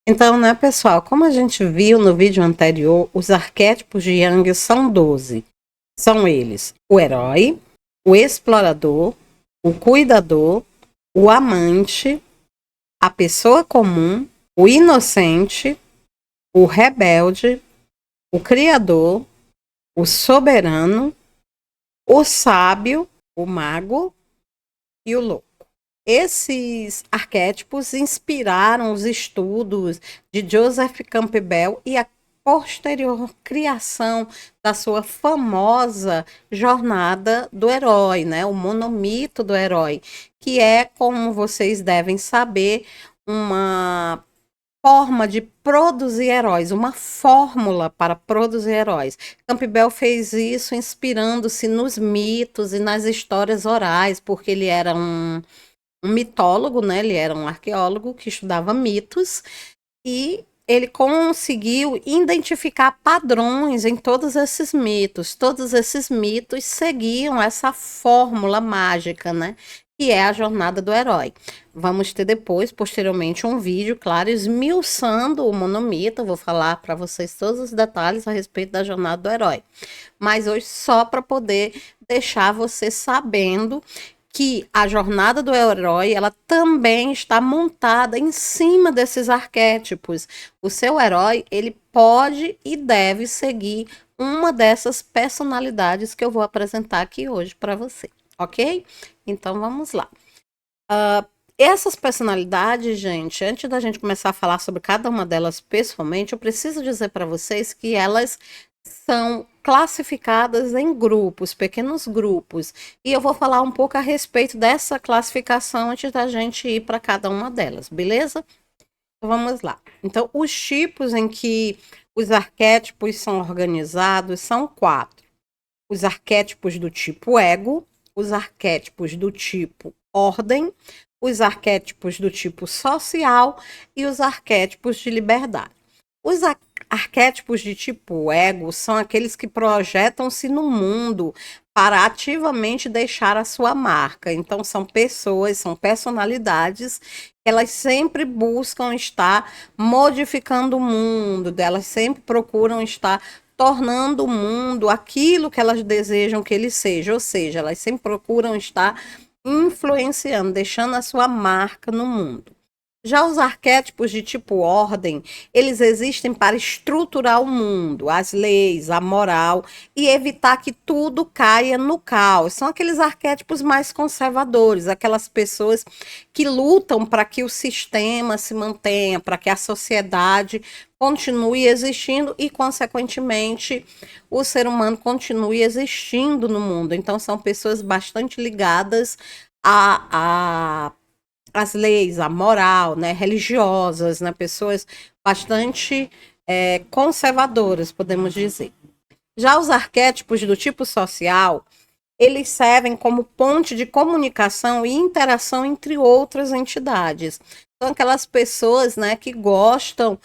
Então, né, pessoal, como a gente viu no vídeo anterior, os arquétipos de Jung são 12. São eles: o herói, o explorador, o cuidador, o amante, a pessoa comum, o inocente, o rebelde, o criador, o soberano, o sábio, o mago e o louco. Esses arquétipos inspiraram os estudos de Joseph Campbell e a posterior criação da sua famosa jornada do herói, né? O monomito do herói, que é, como vocês devem saber, uma forma de produzir heróis, uma fórmula para produzir heróis. Campbell fez isso inspirando-se nos mitos e nas histórias orais, porque ele era um mitólogo, né? Ele era um arqueólogo que estudava mitos e ele conseguiu identificar padrões em todos esses mitos. Todos esses mitos seguiam essa fórmula mágica, né? Que é a jornada do herói. Vamos ter depois, posteriormente, um vídeo, claro, esmiuçando o monomito. Eu vou falar para vocês todos os detalhes a respeito da jornada do herói. Mas hoje, só para poder deixar você sabendo que a jornada do herói, ela também está montada em cima desses arquétipos. O seu herói, ele pode e deve seguir uma dessas personalidades que eu vou apresentar aqui hoje para você, ok? Então vamos lá. Essas personalidades, gente, antes da gente começar a falar sobre cada uma delas pessoalmente, eu preciso dizer para vocês que elas são classificadas em grupos, pequenos grupos. E eu vou falar um pouco a respeito dessa classificação antes da gente ir para cada uma delas, beleza? Então, vamos lá. Então, os tipos em que os arquétipos são organizados são 4. Os arquétipos do tipo ego, os arquétipos do tipo ordem, os arquétipos do tipo social e os arquétipos de liberdade. Os arquétipos de tipo ego são aqueles que projetam-se no mundo para ativamente deixar a sua marca. Então, são pessoas, são personalidades, elas sempre buscam estar modificando o mundo, elas sempre procuram estar tornando o mundo aquilo que elas desejam que ele seja, ou seja, elas sempre procuram estar influenciando, deixando a sua marca no mundo. Já os arquétipos de tipo ordem, eles existem para estruturar o mundo, as leis, a moral e evitar que tudo caia no caos. São aqueles arquétipos mais conservadores, aquelas pessoas que lutam para que o sistema se mantenha, para que a sociedade continue existindo e, consequentemente, o ser humano continue existindo no mundo. Então, são pessoas bastante ligadas a as leis, a moral, né, religiosas, né, pessoas bastante conservadoras, podemos dizer. Já os arquétipos do tipo social, eles servem como ponte de comunicação e interação entre outras entidades. São aquelas pessoas, né, que gostam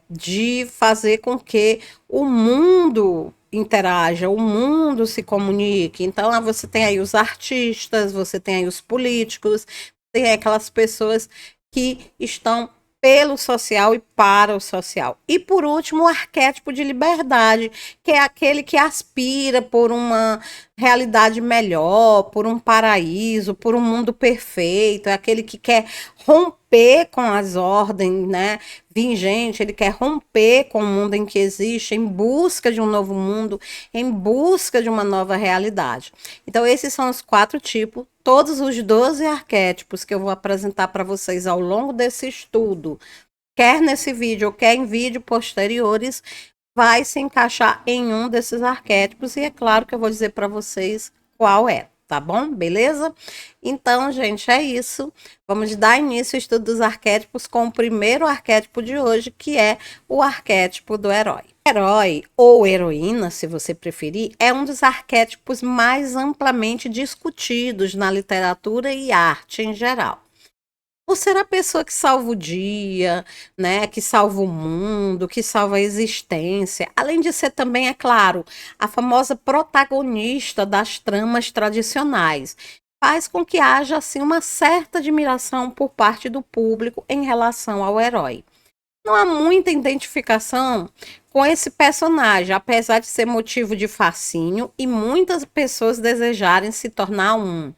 de fazer com que o mundo interaja, o mundo se comunique. Então, você tem aí os artistas, você tem aí os políticos, tem aquelas pessoas que estão pelo social e para o social. E por último, o arquétipo de liberdade, que é aquele que aspira por uma realidade melhor, por um paraíso, por um mundo perfeito, é aquele que quer romper com as ordens, né, vigente, ele quer romper com o mundo em que existe, em busca de um novo mundo, em busca de uma nova realidade. Então, esses são os 4 tipos, todos os 12 arquétipos que eu vou apresentar para vocês ao longo desse estudo, quer nesse vídeo ou quer em vídeos posteriores, vai se encaixar em um desses arquétipos e é claro que eu vou dizer para vocês qual é, tá bom? Beleza? Então, gente, é isso. Vamos dar início ao estudo dos arquétipos com o primeiro arquétipo de hoje, que é o arquétipo do herói. Herói ou heroína, se você preferir, é um dos arquétipos mais amplamente discutidos na literatura e arte em geral. Por ser a pessoa que salva o dia, né, que salva o mundo, que salva a existência, além de ser também, é claro, a famosa protagonista das tramas tradicionais, faz com que haja assim uma certa admiração por parte do público em relação ao herói. não há muita identificação com esse personagem, apesar de ser motivo de fascínio e muitas pessoas desejarem se tornar um.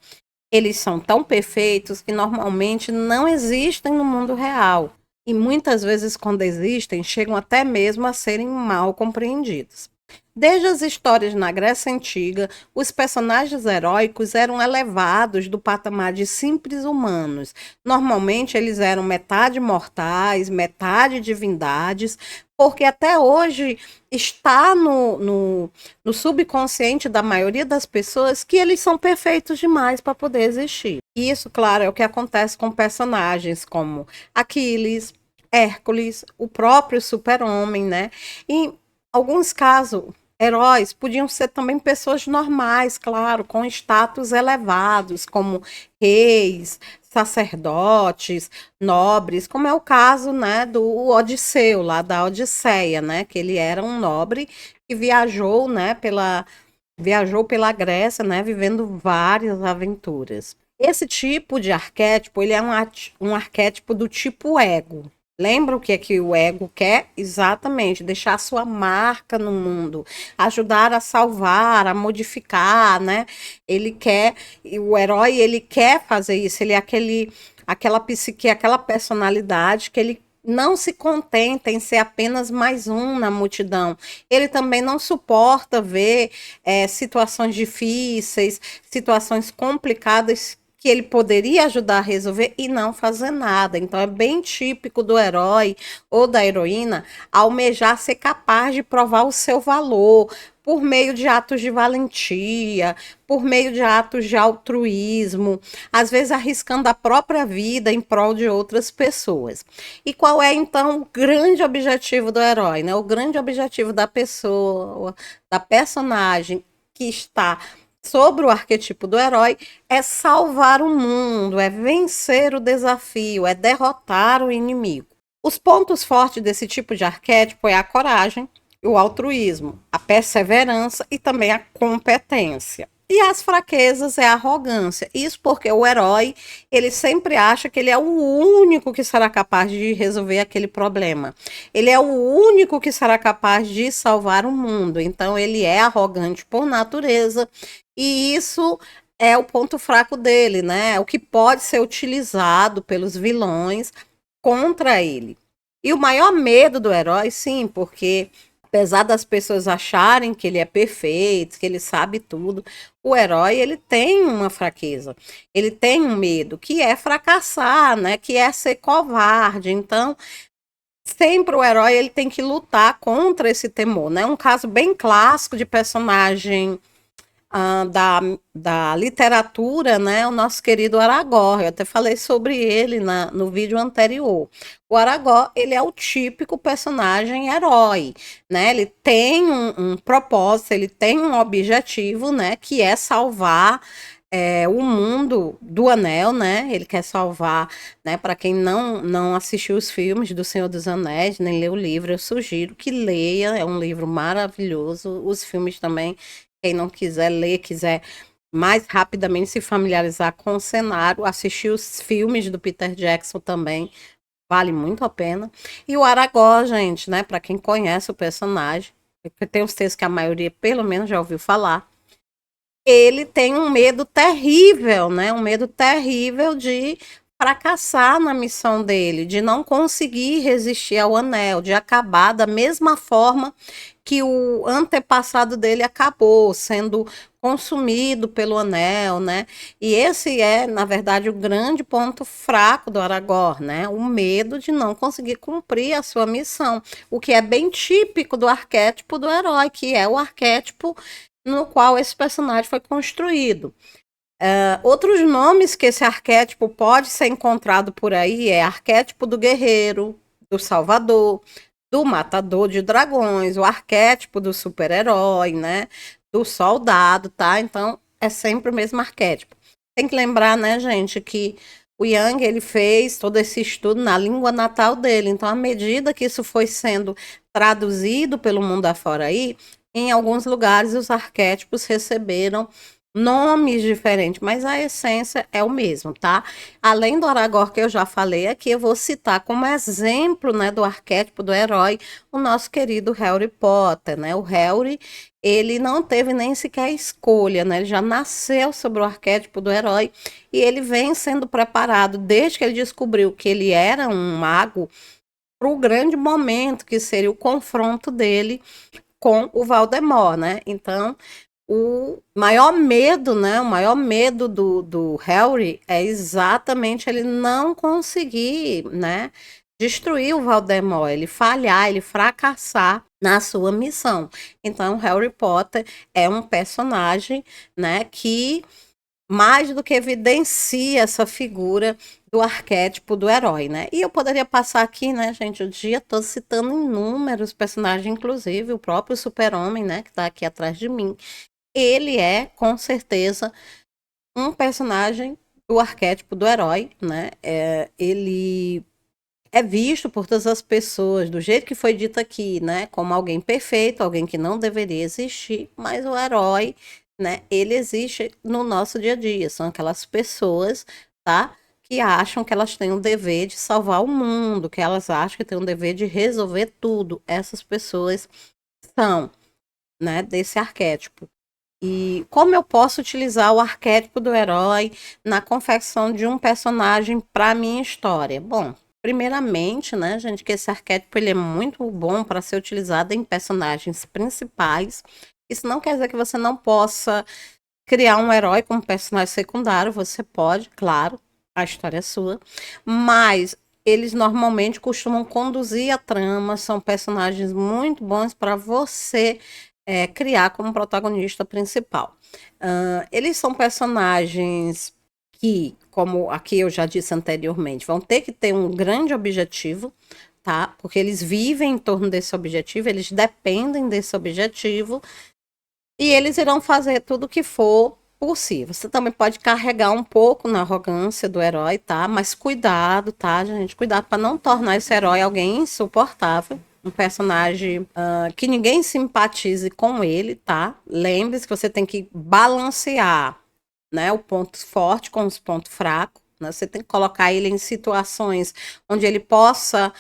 Eles são tão perfeitos que normalmente não existem no mundo real. E muitas vezes, quando existem, chegam até mesmo a serem mal compreendidos. Desde as histórias na Grécia Antiga, os personagens heróicos eram elevados do patamar de simples humanos. Normalmente, eles eram metade mortais, metade divindades, porque até hoje está no subconsciente da maioria das pessoas que eles são perfeitos demais para poder existir. E isso, claro, é o que acontece com personagens como Aquiles, Hércules, o próprio Super-Homem, né? Em alguns casos, heróis podiam ser também pessoas normais, claro, com status elevados, como reis, sacerdotes, nobres, como é o caso, né, do Odisseu, lá da Odisseia, né, que ele era um nobre que viajou, né, viajou pela Grécia, né, vivendo várias aventuras. Esse tipo de arquétipo, ele é um arquétipo do tipo ego. Lembra o que é que o ego quer? Exatamente, deixar sua marca no mundo, ajudar a salvar, a modificar, né? Ele quer, e o herói, ele quer fazer isso, ele é aquela psique, aquela personalidade que ele não se contenta em ser apenas mais um na multidão. Ele também não suporta ver situações difíceis, situações complicadas que ele poderia ajudar a resolver e não fazer nada. Então é bem típico do herói ou da heroína almejar ser capaz de provar o seu valor por meio de atos de valentia, por meio de atos de altruísmo, às vezes arriscando a própria vida em prol de outras pessoas. E qual é então o grande objetivo do herói, né? O grande objetivo da pessoa, da personagem que está sobre o arquétipo do herói é salvar o mundo, é vencer o desafio, é derrotar o inimigo. Os pontos fortes desse tipo de arquétipo é a coragem, o altruísmo, a perseverança e também a competência. E as fraquezas é a arrogância. Isso porque o herói, ele sempre acha que ele é o único que será capaz de resolver aquele problema. Ele é o único que será capaz de salvar o mundo. Então ele é arrogante por natureza. E isso é o ponto fraco dele, né? O que pode ser utilizado pelos vilões contra ele. E o maior medo do herói, sim, porque apesar das pessoas acharem que ele é perfeito, que ele sabe tudo, o herói, ele tem uma fraqueza. Ele tem um medo, que é fracassar, né? Que é ser covarde. Então, sempre o herói, ele tem que lutar contra esse temor, né? Um caso bem clássico de personagem da literatura, né, o nosso querido Aragorn. Eu até falei sobre ele no vídeo anterior. O Aragorn, ele é o típico personagem herói, né? Ele tem um propósito, ele tem um objetivo, né, que é salvar o mundo do Anel, né? Ele quer salvar, né? Para quem não assistiu os filmes do Senhor dos Anéis, nem leu o livro, eu sugiro que leia. É um livro maravilhoso. Os filmes também, quem não quiser ler, quiser mais rapidamente se familiarizar com o cenário, assistir os filmes do Peter Jackson também, vale muito a pena. E o Aragorn, gente, né? Para quem conhece o personagem, eu tenho certeza que a maioria, pelo menos, já ouviu falar. Ele tem um medo terrível, né? Um medo terrível de fracassar na missão dele, de não conseguir resistir ao anel, de acabar da mesma forma que o antepassado dele acabou, sendo consumido pelo anel, né? E esse é, na verdade, o grande ponto fraco do Aragorn, né? O medo de não conseguir cumprir a sua missão, o que é bem típico do arquétipo do herói, que é o arquétipo no qual esse personagem foi construído. Outros nomes que esse arquétipo pode ser encontrado por aí é arquétipo do guerreiro, do salvador, do matador de dragões, o arquétipo do super-herói, né? Do soldado, tá? Então, é sempre o mesmo arquétipo. Tem que lembrar, né, gente, que o Jung, ele fez todo esse estudo na língua natal dele. Então, à medida que isso foi sendo traduzido pelo mundo afora aí, em alguns lugares os arquétipos receberam nomes diferentes, mas a essência é o mesmo, tá? Além do Aragorn que eu já falei aqui, eu vou citar como exemplo, né, do arquétipo do herói, o nosso querido Harry Potter, né? O Harry, ele não teve nem sequer escolha, né? Ele já nasceu sobre o arquétipo do herói e ele vem sendo preparado desde que ele descobriu que ele era um mago para o grande momento que seria o confronto dele com o Voldemort, né? Então, o maior medo, né? O maior medo do Harry é exatamente ele não conseguir, né? Destruir o Voldemort, ele falhar, ele fracassar na sua missão. Então, Harry Potter é um personagem, né? Que mais do que evidencia essa figura do arquétipo do herói, né? E eu poderia passar aqui, né, gente, o dia todo citando inúmeros personagens, inclusive o próprio Super-Homem, né, que tá aqui atrás de mim. Ele é, com certeza, um personagem do arquétipo do herói, né? Ele é visto por todas as pessoas, do jeito que foi dito aqui, né? Como alguém perfeito, alguém que não deveria existir, mas o herói, né? Ele existe no nosso dia a dia. São aquelas pessoas, tá? Que acham que elas têm o dever de salvar o mundo, que elas acham que têm o dever de resolver tudo. Essas pessoas são, né? Desse arquétipo. E como eu posso utilizar o arquétipo do herói na confecção de um personagem para minha história? Bom, primeiramente, né, gente, que esse arquétipo ele é muito bom para ser utilizado em personagens principais. Isso não quer dizer que você não possa criar um herói como personagem secundário, você pode, claro, a história é sua, mas eles normalmente costumam conduzir a trama, são personagens muito bons para você criar como protagonista principal. Eles são personagens que, como aqui eu já disse anteriormente, vão ter que ter um grande objetivo, tá? Porque eles vivem em torno desse objetivo, eles dependem desse objetivo e eles irão fazer tudo o que for possível. Você também pode carregar um pouco na arrogância do herói, tá? Mas cuidado, tá, gente? Cuidado para não tornar esse herói alguém insuportável. Um personagem que ninguém simpatize com ele, tá? Lembre-se que você tem que balancear, né, o ponto forte com os pontos fracos. Né? Você tem que colocar ele em situações onde ele possa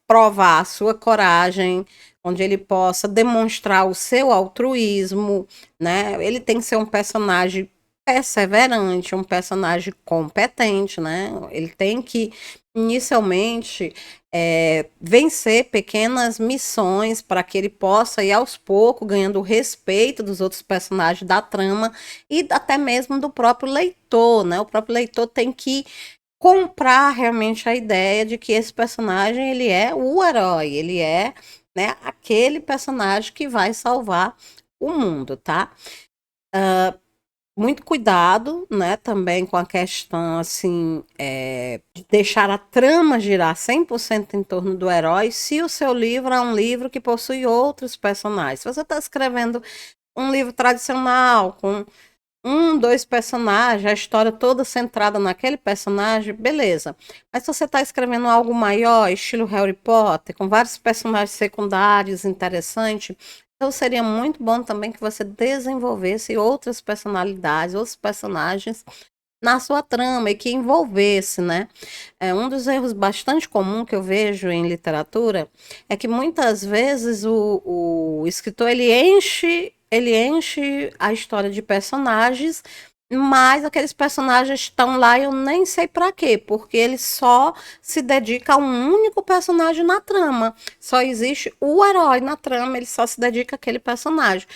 provar a sua coragem, onde ele possa demonstrar o seu altruísmo, né? Ele tem que ser um personagem perseverante, um personagem competente, né? Ele tem que inicialmente vencer pequenas missões para que ele possa ir aos poucos ganhando o respeito dos outros personagens da trama e até mesmo do próprio leitor, né? O próprio leitor tem que comprar realmente a ideia de que esse personagem ele é o herói, ele é, né, aquele personagem que vai salvar o mundo, tá? Muito cuidado, né, também com a questão, assim, de deixar a trama girar 100% em torno do herói, se o seu livro é um livro que possui outros personagens. Se você está escrevendo um livro tradicional, com dois personagens, a história toda centrada naquele personagem, beleza. Mas se você está escrevendo algo maior, estilo Harry Potter, com vários personagens secundários interessantes, então seria muito bom também que você desenvolvesse outras personalidades, outros personagens na sua trama e que envolvesse, né? Um dos erros bastante comum que eu vejo em literatura é que muitas vezes o escritor ele enche a história de personagens, mas aqueles personagens estão lá e eu nem sei para quê, porque ele só se dedica a um único personagem na trama. Só existe o herói na trama, ele só se dedica àquele personagem.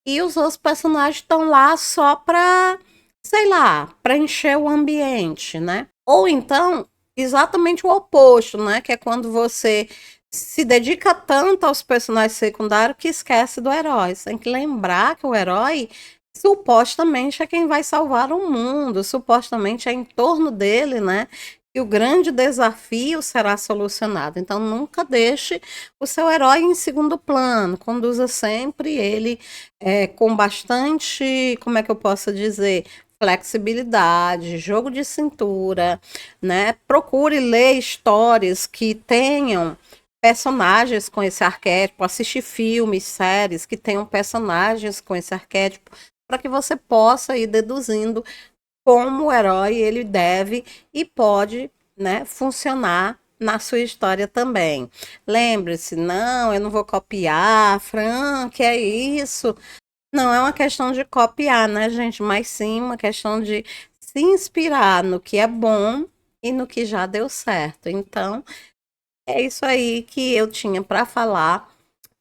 E os outros personagens estão lá só para, sei lá, para encher o ambiente, né? Ou então, exatamente o oposto, né? Que é quando você se dedica tanto aos personagens secundários que esquece do herói. Você tem que lembrar que o herói supostamente é quem vai salvar o mundo, supostamente é em torno dele, né? E o grande desafio será solucionado. Então, nunca deixe o seu herói em segundo plano. Conduza sempre ele com bastante, como é que eu posso dizer? Flexibilidade, jogo de cintura, né? Procure ler histórias que tenham personagens com esse arquétipo, assistir filmes, séries que tenham personagens com esse arquétipo, para que você possa ir deduzindo como o herói ele deve e pode, né, funcionar na sua história também. Lembre-se, não, eu não vou copiar, Fran, que é isso? Não é uma questão de copiar, né, gente? Mas sim uma questão de se inspirar no que é bom e no que já deu certo. Então, é isso aí que eu tinha para falar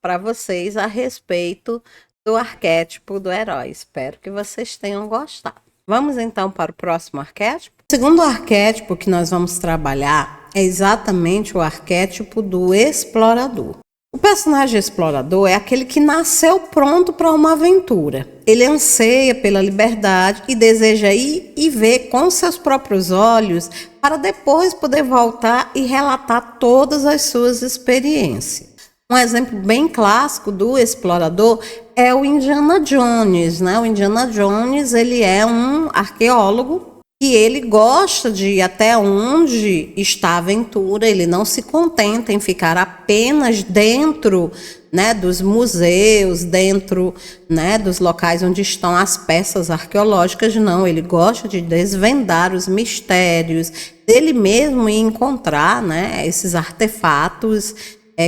para vocês a respeito do arquétipo do herói. Espero que vocês tenham gostado. Vamos então para o próximo arquétipo? O segundo arquétipo que nós vamos trabalhar é exatamente o arquétipo do explorador. O personagem explorador é aquele que nasceu pronto para uma aventura. Ele anseia pela liberdade e deseja ir e ver com seus próprios olhos para depois poder voltar e relatar todas as suas experiências. Um exemplo bem clássico do explorador é o Indiana Jones, né? O Indiana Jones, ele é um arqueólogo e ele gosta de ir até onde está a aventura, ele não se contenta em ficar apenas dentro, né, dos museus, dentro, né, dos locais onde estão as peças arqueológicas, não, ele gosta de desvendar os mistérios, dele mesmo e encontrar, né, esses artefatos,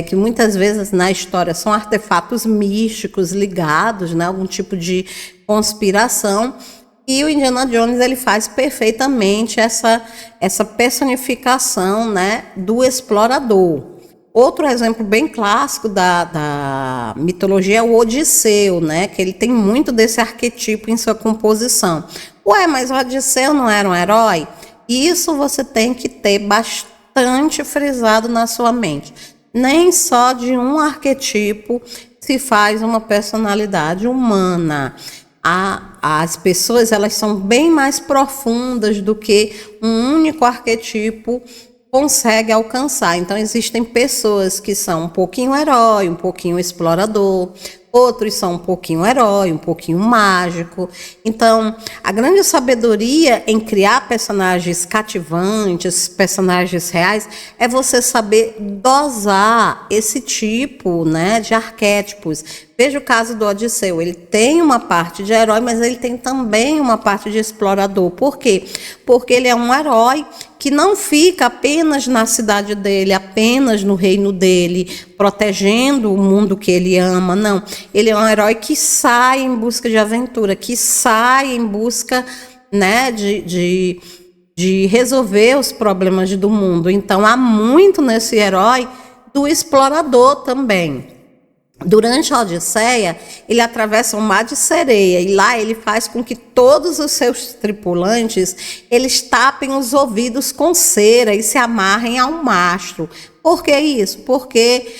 que muitas vezes na história são artefatos místicos ligados, né, a algum tipo de conspiração. E o Indiana Jones ele faz perfeitamente essa personificação, né, do explorador. Outro exemplo bem clássico da mitologia é o Odisseu, né, que ele tem muito desse arquetipo em sua composição. Ué, mas o Odisseu não era um herói? Isso você tem que ter bastante frisado na sua mente. Nem só de um arquetipo se faz uma personalidade humana. As pessoas elas são bem mais profundas do que um único arquetipo consegue alcançar. Então existem pessoas que são um pouquinho herói, um pouquinho explorador, outros são um pouquinho herói, um pouquinho mágico. Então, a grande sabedoria em criar personagens cativantes, personagens reais, é você saber dosar esse tipo, né, de arquétipos. Veja o caso do Odisseu, ele tem uma parte de herói, mas ele tem também uma parte de explorador. Por quê? Porque ele é um herói que não fica apenas na cidade dele, apenas no reino dele, protegendo o mundo que ele ama, não. Ele é um herói que sai em busca de aventura, que sai em busca, né, de resolver os problemas do mundo. Então, há muito nesse herói do explorador também. Durante a Odisseia, ele atravessa um mar de sereia e lá ele faz com que todos os seus tripulantes eles tapem os ouvidos com cera e se amarrem a um mastro. Por que isso? Porque,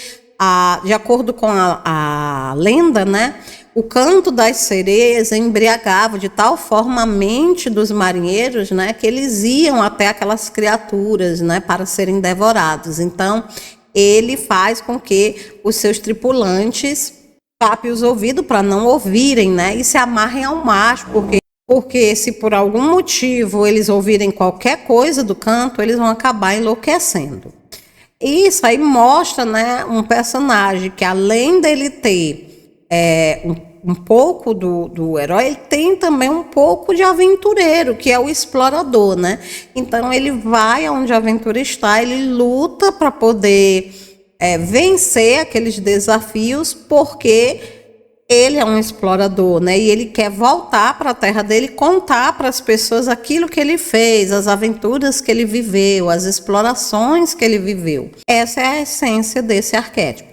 de acordo com a lenda, né, o canto das sereias embriagava de tal forma a mente dos marinheiros, né, que eles iam até aquelas criaturas, né, para serem devorados. Então, ele faz com que os seus tripulantes tapem os ouvidos para não ouvirem, né? E se amarrem ao mastro, porque se por algum motivo eles ouvirem qualquer coisa do canto, eles vão acabar enlouquecendo. Isso aí mostra, né, um personagem que além dele ter um pouco do herói, ele tem também um pouco de aventureiro, que é o explorador, né? Então ele vai onde a aventura está, ele luta para poder vencer aqueles desafios, porque ele é um explorador, né? E ele quer voltar para a terra dele e contar para as pessoas aquilo que ele fez, as aventuras que ele viveu, as explorações que ele viveu. Essa é a essência desse arquétipo.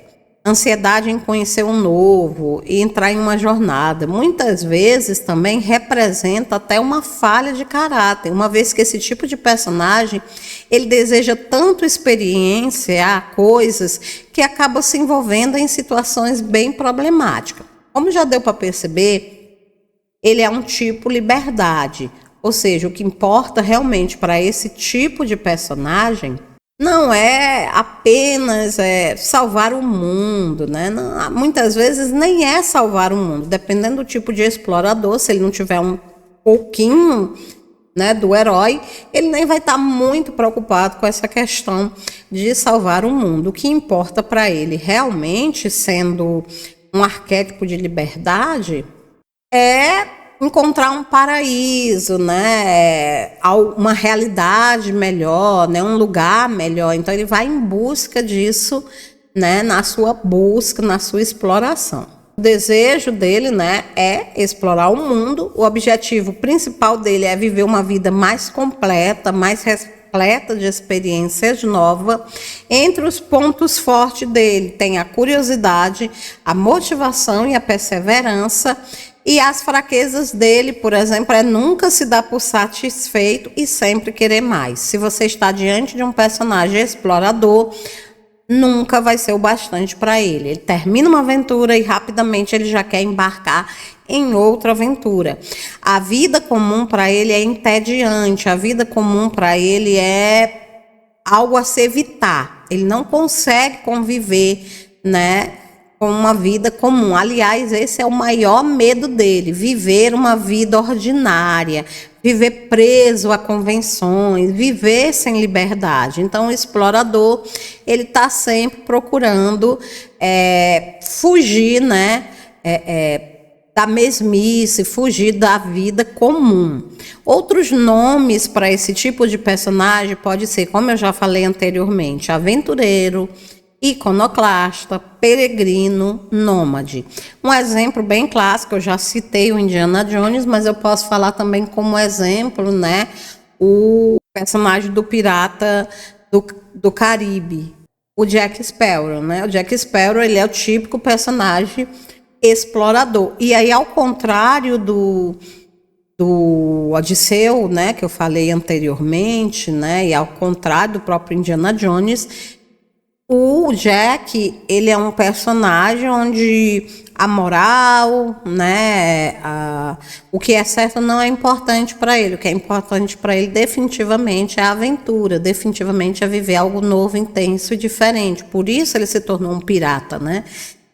Ansiedade em conhecer o novo e entrar em uma jornada. Muitas vezes também representa até uma falha de caráter, uma vez que esse tipo de personagem, ele deseja tanto experienciar coisas que acaba se envolvendo em situações bem problemáticas. Como já deu para perceber, ele é um tipo liberdade, ou seja, o que importa realmente para esse tipo de personagem não é apenas salvar o mundo, né? Não, muitas vezes nem é salvar o mundo, dependendo do tipo de explorador, se ele não tiver um pouquinho, né, do herói, ele nem vai estar muito preocupado com essa questão de salvar o mundo. O que importa para ele realmente, sendo um arquétipo de liberdade, é encontrar um paraíso, né? Uma realidade melhor, né? Um lugar melhor. Então ele vai em busca disso, né? Na sua busca, na sua exploração. O desejo dele, né, é explorar o mundo. O objetivo principal dele é viver uma vida mais completa, mais repleta de experiências novas. Entre os pontos fortes dele tem a curiosidade, a motivação e a perseverança. E as fraquezas dele, por exemplo, é nunca se dar por satisfeito e sempre querer mais. Se você está diante de um personagem explorador, nunca vai ser o bastante para ele. Ele termina uma aventura e rapidamente ele já quer embarcar em outra aventura. A vida comum para ele é entediante, a vida comum para ele é algo a se evitar. Ele não consegue conviver, né, com uma vida comum. Aliás, esse é o maior medo dele, viver uma vida ordinária, viver preso a convenções, viver sem liberdade. Então, o explorador, ele está sempre procurando fugir, né, da mesmice, fugir da vida comum. Outros nomes para esse tipo de personagem pode ser, como eu já falei anteriormente, aventureiro, iconoclasta, peregrino, nômade. Um exemplo bem clássico, eu já citei o Indiana Jones, mas eu posso falar também como exemplo, né, o personagem do pirata do Caribe, o Jack Sparrow, né? O Jack Sparrow, ele é o típico personagem explorador. E aí, ao contrário do Odisseu, né, que eu falei anteriormente, né, e ao contrário do próprio Indiana Jones, o Jack, ele é um personagem onde a moral, né, o que é certo não é importante para ele. O que é importante para ele definitivamente é a aventura, definitivamente é viver algo novo, intenso e diferente. Por isso ele se tornou um pirata, né?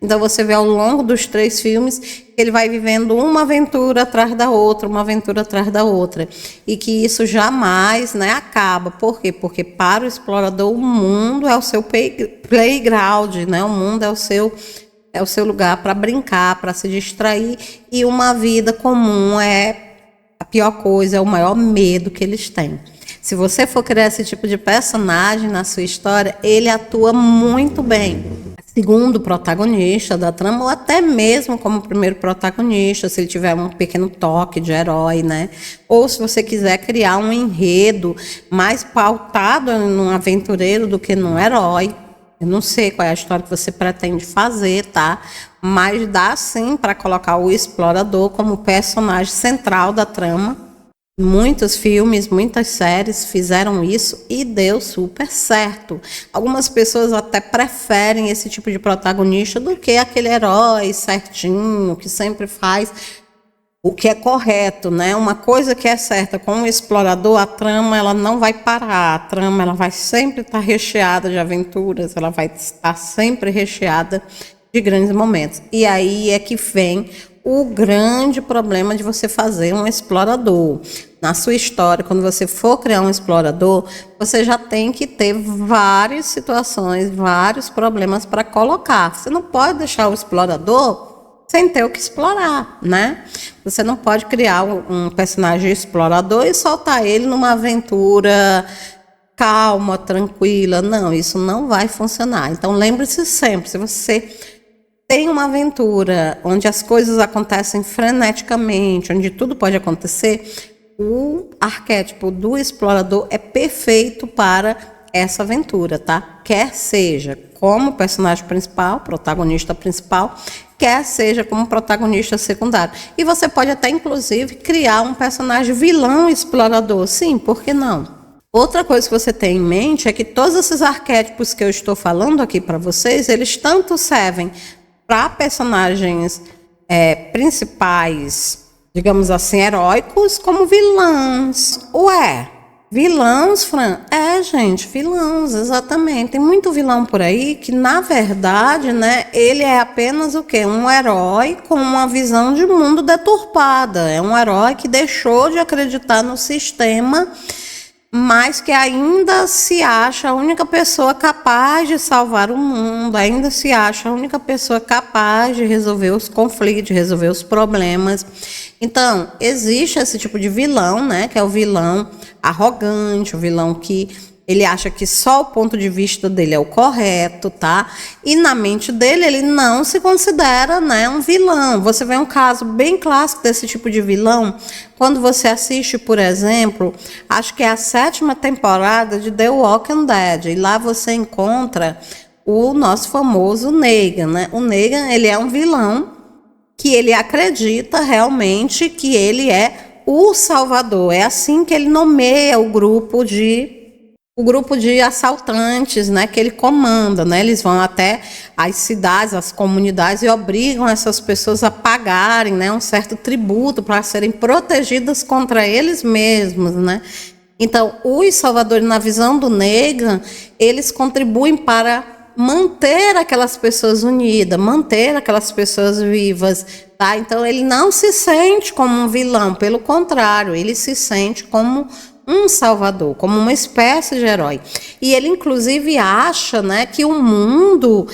Então você vê ao longo dos 3 filmes que ele vai vivendo uma aventura atrás da outra, uma aventura atrás da outra. E que isso jamais, né, acaba. Por quê? Porque para o explorador o mundo é o seu playground, né? O mundo é o seu lugar para brincar, para se distrair. E uma vida comum é a pior coisa, é o maior medo que eles têm. Se você for criar esse tipo de personagem na sua história, ele atua muito bem. Segundo protagonista da trama, ou até mesmo como primeiro protagonista, se ele tiver um pequeno toque de herói, né? Ou se você quiser criar um enredo mais pautado num aventureiro do que num herói. Eu não sei qual é a história que você pretende fazer, tá? Mas dá sim para colocar o explorador como personagem central da trama. Muitos filmes, muitas séries fizeram isso e deu super certo. Algumas pessoas até preferem esse tipo de protagonista do que aquele herói certinho, que sempre faz o que é correto, né? Uma coisa que é certa, com o explorador, a trama ela não vai parar. A trama ela vai sempre estar recheada de aventuras, ela vai estar sempre recheada de grandes momentos. E aí é que vem o grande problema de você fazer um explorador. Na sua história, quando você for criar um explorador, você já tem que ter várias situações, vários problemas para colocar. Você não pode deixar o explorador sem ter o que explorar, né? Você não pode criar um personagem explorador e soltar ele numa aventura calma, tranquila. Não, isso não vai funcionar. Então, lembre-se sempre, se você tem uma aventura onde as coisas acontecem freneticamente, onde tudo pode acontecer, o arquétipo do explorador é perfeito para essa aventura, tá? Quer seja como personagem principal, protagonista principal, quer seja como protagonista secundário. E você pode até, inclusive, criar um personagem vilão explorador. Sim, por que não? Outra coisa que você tem em mente é que todos esses arquétipos que eu estou falando aqui para vocês, eles tanto servem para personagens principais, digamos assim, heróicos, como vilãs. Ué, vilãs, Fran? Gente, vilãs, exatamente. Tem muito vilão por aí que, na verdade, né, ele é apenas o quê? Um herói com uma visão de mundo deturpada. É um herói que deixou de acreditar no sistema, mas que ainda se acha a única pessoa capaz de salvar o mundo, ainda se acha a única pessoa capaz de resolver os conflitos, de resolver os problemas. Então, existe esse tipo de vilão, né? Que é o vilão arrogante, o vilão que ele acha que só o ponto de vista dele é o correto, tá? E na mente dele, ele não se considera, né, um vilão. Você vê um caso bem clássico desse tipo de vilão quando você assiste, por exemplo, acho que é a 7ª temporada de The Walking Dead. E lá você encontra o nosso famoso Negan, né? O Negan, ele é um vilão que ele acredita realmente que ele é o Salvador. É assim que ele nomeia o grupo de assaltantes, né, que ele comanda, né? Eles vão até as cidades, as comunidades e obrigam essas pessoas a pagarem, né, um certo tributo para serem protegidas contra eles mesmos, né? Então, os salvadores, na visão do Negan, eles contribuem para manter aquelas pessoas unidas, manter aquelas pessoas vivas, tá? Então, ele não se sente como um vilão, pelo contrário, ele se sente como um salvador, como uma espécie de herói. E ele, inclusive, acha, né, que o mundo,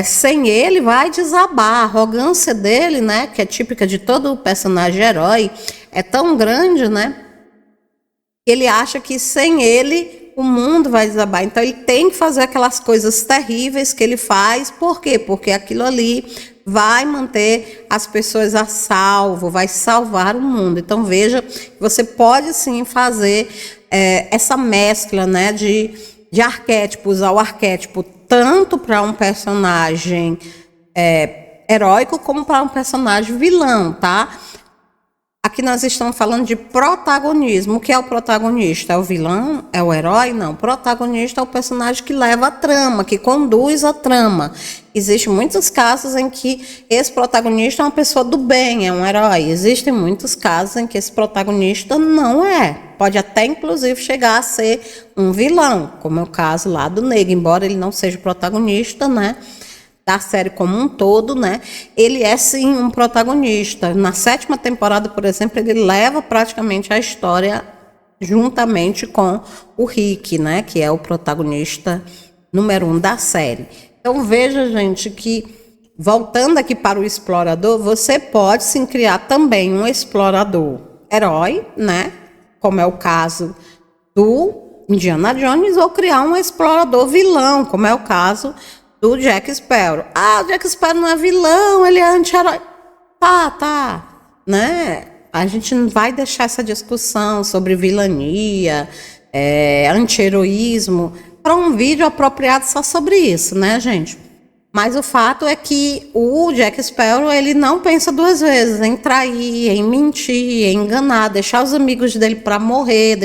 sem ele, vai desabar. A arrogância dele, né, que é típica de todo personagem herói, é tão grande, né, que ele acha que sem ele o mundo vai desabar. Então, ele tem que fazer aquelas coisas terríveis que ele faz. Por quê? Porque aquilo ali vai manter as pessoas a salvo, vai salvar o mundo. Então, veja, você pode sim fazer essa mescla, né, de arquétipos, usar o arquétipo tanto para um personagem heróico como para um personagem vilão, tá? Aqui nós estamos falando de protagonismo. O que é o protagonista? É o vilão? É o herói? Não. O protagonista é o personagem que leva a trama, que conduz a trama. Existem muitos casos em que esse protagonista é uma pessoa do bem, é um herói. Existem muitos casos em que esse protagonista não é. Pode até, inclusive, chegar a ser um vilão, como é o caso lá do Negan, embora ele não seja o protagonista, né, da série como um todo, né? Ele é sim um protagonista. Na 7ª temporada, por exemplo, ele leva praticamente a história juntamente com o Rick, né? Que é o protagonista número 1 da série. Então veja, gente, que voltando aqui para o explorador, você pode sim criar também um explorador herói, né? Como é o caso do Indiana Jones, ou criar um explorador vilão, como é o caso do Jack Sparrow. Ah, o Jack Sparrow não é vilão, ele é anti-herói. Tá, né? A gente não vai deixar essa discussão sobre vilania, anti-heroísmo, para um vídeo apropriado só sobre isso, né, gente? Mas o fato é que o Jack Sparrow, ele não pensa 2 vezes em trair, em mentir, em enganar, deixar os amigos dele para morrer,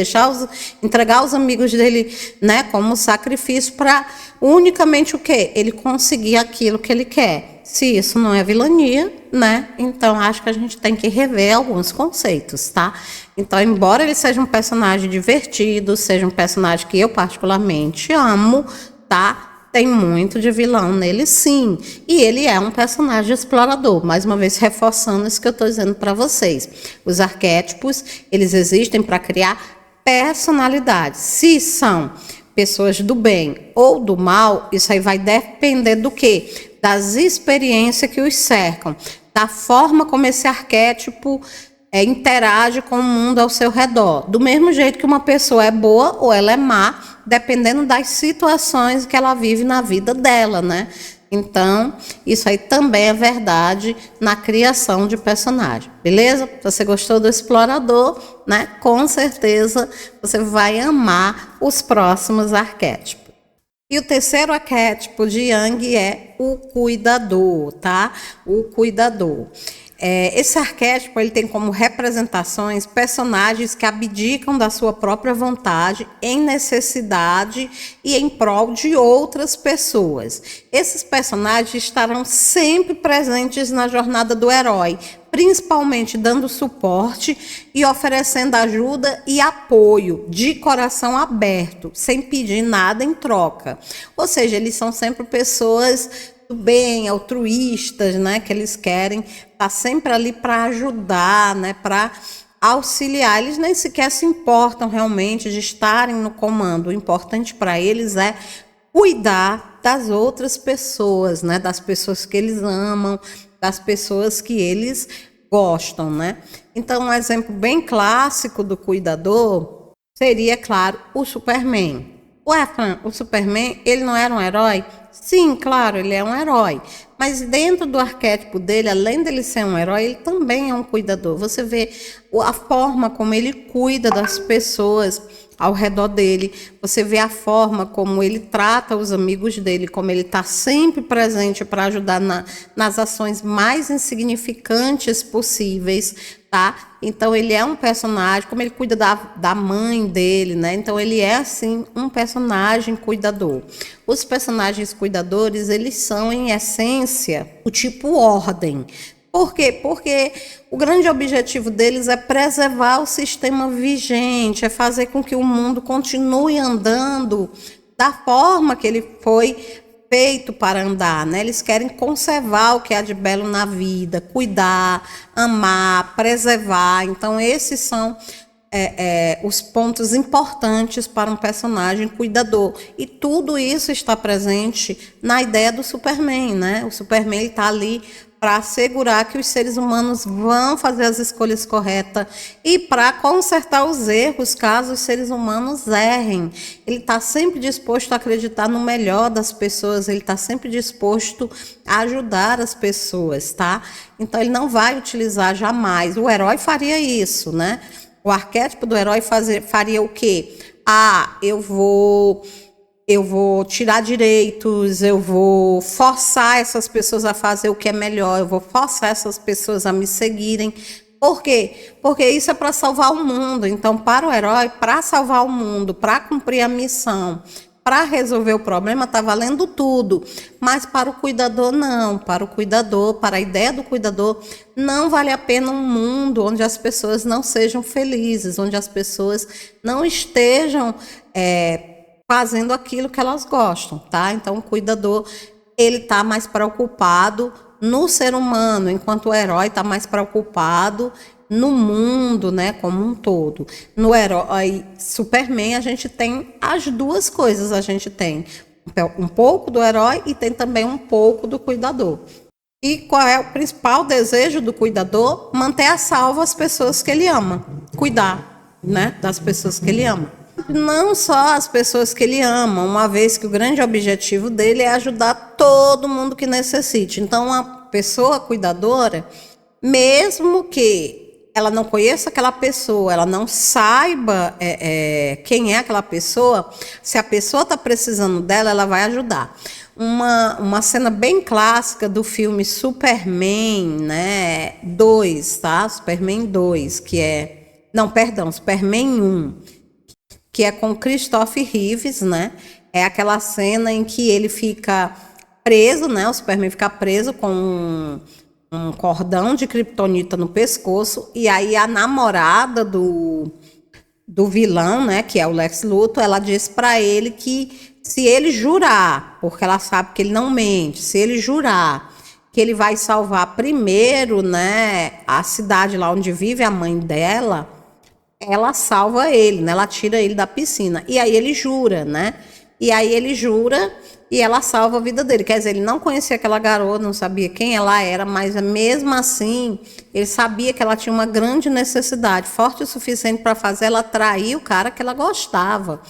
entregar os amigos dele, né, como sacrifício para unicamente o quê? Ele conseguir aquilo que ele quer. Se isso não é vilania, né, então acho que a gente tem que rever alguns conceitos, tá? Então, embora ele seja um personagem divertido, seja um personagem que eu particularmente amo, tá? Tem muito de vilão nele, sim. E ele é um personagem explorador. Mais uma vez, reforçando isso que eu estou dizendo para vocês. Os arquétipos, eles existem para criar personalidades. Se são pessoas do bem ou do mal, isso aí vai depender do quê? Das experiências que os cercam. Da forma como esse arquétipo interage com o mundo ao seu redor. Do mesmo jeito que uma pessoa é boa ou ela é má, dependendo das situações que ela vive na vida dela, né? Então, isso aí também é verdade na criação de personagem, beleza? Se você gostou do Explorador, né? Com certeza você vai amar os próximos arquétipos. E o terceiro arquétipo de Jung é o cuidador, tá? O cuidador. Esse arquétipo ele tem como representações personagens que abdicam da sua própria vontade em necessidade e em prol de outras pessoas. Esses personagens estarão sempre presentes na jornada do herói, principalmente dando suporte e oferecendo ajuda e apoio de coração aberto, sem pedir nada em troca. Ou seja, eles são sempre pessoas do bem, altruístas, né, que eles querem estar sempre ali para ajudar, né, para auxiliar. Eles nem sequer se importam realmente de estarem no comando. O importante para eles é cuidar das outras pessoas, né, das pessoas que eles amam, das pessoas que eles gostam, né? Então, um exemplo bem clássico do cuidador seria, claro, o Superman. Ué, Fran, o Superman, ele não era um herói? Sim, claro, ele é um herói. Mas dentro do arquétipo dele, além dele ser um herói, ele também é um cuidador. Você vê a forma como ele cuida das pessoas ao redor dele. Você vê a forma como ele trata os amigos dele, como ele está sempre presente para ajudar nas ações mais insignificantes possíveis, tá? Então ele é um personagem, como ele cuida da mãe dele, né? Então ele é, assim, um personagem cuidador. Os personagens cuidadores, eles são, em essência, o tipo ordem. Por quê? Porque o grande objetivo deles é preservar o sistema vigente, é fazer com que o mundo continue andando da forma que ele foi feito para andar, né? Eles querem conservar o que há de belo na vida, cuidar, amar, preservar. Então, esses são os pontos importantes para um personagem cuidador. E tudo isso está presente na ideia do Superman, né? O Superman está ali para assegurar que os seres humanos vão fazer as escolhas corretas e para consertar os erros caso os seres humanos errem. Ele está sempre disposto a acreditar no melhor das pessoas, ele está sempre disposto a ajudar as pessoas, tá? Então ele não vai utilizar jamais. O herói faria isso, né? O arquétipo do herói faria o quê? Eu vou tirar direitos, eu vou forçar essas pessoas a fazer o que é melhor, eu vou forçar essas pessoas a me seguirem. Por quê? Porque isso é para salvar o mundo. Então, para o herói, para salvar o mundo, para cumprir a missão, para resolver o problema, está valendo tudo. Mas para o cuidador, não. Para o cuidador, para a ideia do cuidador, não vale a pena um mundo onde as pessoas não sejam felizes, onde as pessoas não estejam fazendo aquilo que elas gostam, tá? Então, o cuidador, ele está mais preocupado no ser humano, enquanto o herói está mais preocupado no mundo, né, como um todo. No herói Superman, a gente tem as duas coisas. A gente tem um pouco do herói e tem também um pouco do cuidador. E qual é o principal desejo do cuidador? Manter a salvo as pessoas que ele ama. Cuidar, né, das pessoas que ele ama. Não só as pessoas que ele ama, uma vez que o grande objetivo dele é ajudar todo mundo que necessite. Então, a pessoa cuidadora, mesmo que ela não conheça aquela pessoa, ela não saiba quem é aquela pessoa, se a pessoa está precisando dela, ela vai ajudar. Uma cena bem clássica do filme Superman, né, 2, tá? Superman 2, que é... Não, perdão, Superman 1, que é com Christopher Reeves, né? É aquela cena em que ele fica preso, né? O Superman fica preso com um cordão de kryptonita no pescoço, e aí a namorada do vilão, né, que é o Lex Luthor, ela diz para ele que se ele jurar, porque ela sabe que ele não mente, se ele jurar que ele vai salvar primeiro, né, a cidade lá onde vive a mãe dela, ela salva ele, né? Ela tira ele da piscina. E aí ele jura, né? E aí ele jura e ela salva a vida dele. Quer dizer, ele não conhecia aquela garota, não sabia quem ela era, mas mesmo assim, ele sabia que ela tinha uma grande necessidade, forte o suficiente para fazer ela atrair o cara que ela gostava.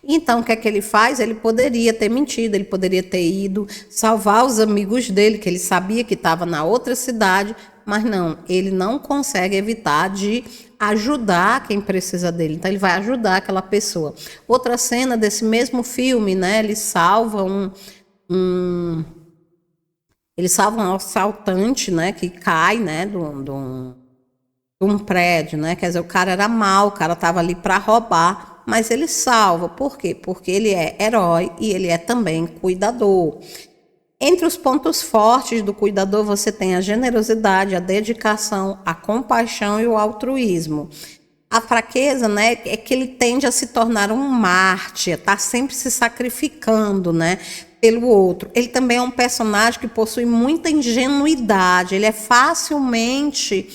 Então, o que é que ele faz? Ele poderia ter mentido, ele poderia ter ido salvar os amigos dele, que ele sabia que estava na outra cidade, mas não, ele não consegue evitar de ajudar quem precisa dele. Então, ele vai ajudar aquela pessoa. Outra cena desse mesmo filme, né? Ele salva um assaltante, né? Que cai, né? De um prédio, né? Quer dizer, o cara era mau, o cara estava ali para roubar, mas ele salva. Por quê? Porque ele é herói e ele é também cuidador. Entre os pontos fortes do cuidador, você tem a generosidade, a dedicação, a compaixão e o altruísmo. A fraqueza, né, é que ele tende a se tornar um mártir, está sempre se sacrificando, né, pelo outro. Ele também é um personagem que possui muita ingenuidade, ele é facilmente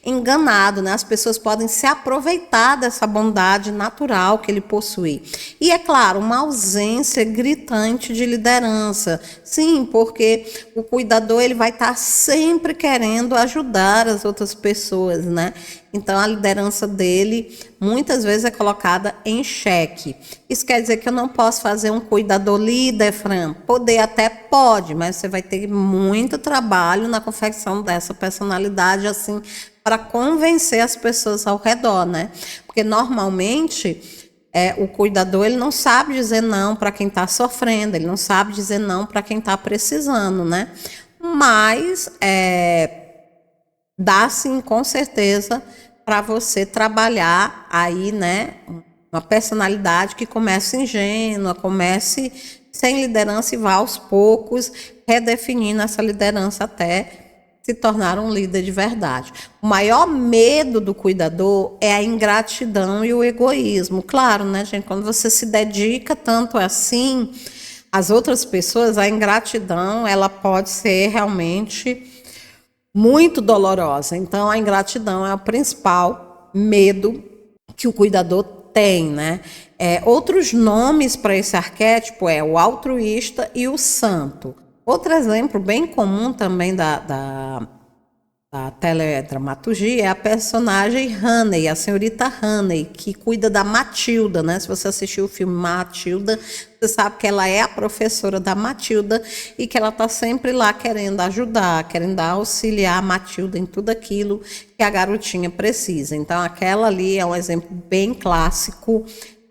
enganado, né? As pessoas podem se aproveitar dessa bondade natural que ele possui. E é claro, uma ausência gritante de liderança. Sim, porque o cuidador ele vai estar sempre querendo ajudar as outras pessoas, né? Então a liderança dele muitas vezes é colocada em xeque. Isso quer dizer que eu não posso fazer um cuidador líder, Fran? Poder até pode, mas você vai ter muito trabalho na confecção dessa personalidade, assim, para convencer as pessoas ao redor, né? Porque normalmente o cuidador ele não sabe dizer não para quem está sofrendo, ele não sabe dizer não para quem está precisando, né? Mas dá sim, com certeza, para você trabalhar aí, né, uma personalidade que comece ingênua, comece sem liderança e vá aos poucos redefinindo essa liderança até se tornar um líder de verdade. O maior medo do cuidador é a ingratidão e o egoísmo. Claro, né, gente, quando você se dedica tanto assim às outras pessoas, a ingratidão, ela pode ser realmente muito dolorosa. Então, a ingratidão é o principal medo que o cuidador tem, né? Outros nomes para esse arquétipo é o altruísta e o santo. Outro exemplo bem comum também da teledramaturgia é a personagem Honey, a senhorita Honey, que cuida da Matilda, né? Se você assistiu o filme Matilda, você sabe que ela é a professora da Matilda e que ela está sempre lá querendo ajudar, querendo auxiliar a Matilda em tudo aquilo que a garotinha precisa. Então, aquela ali é um exemplo bem clássico,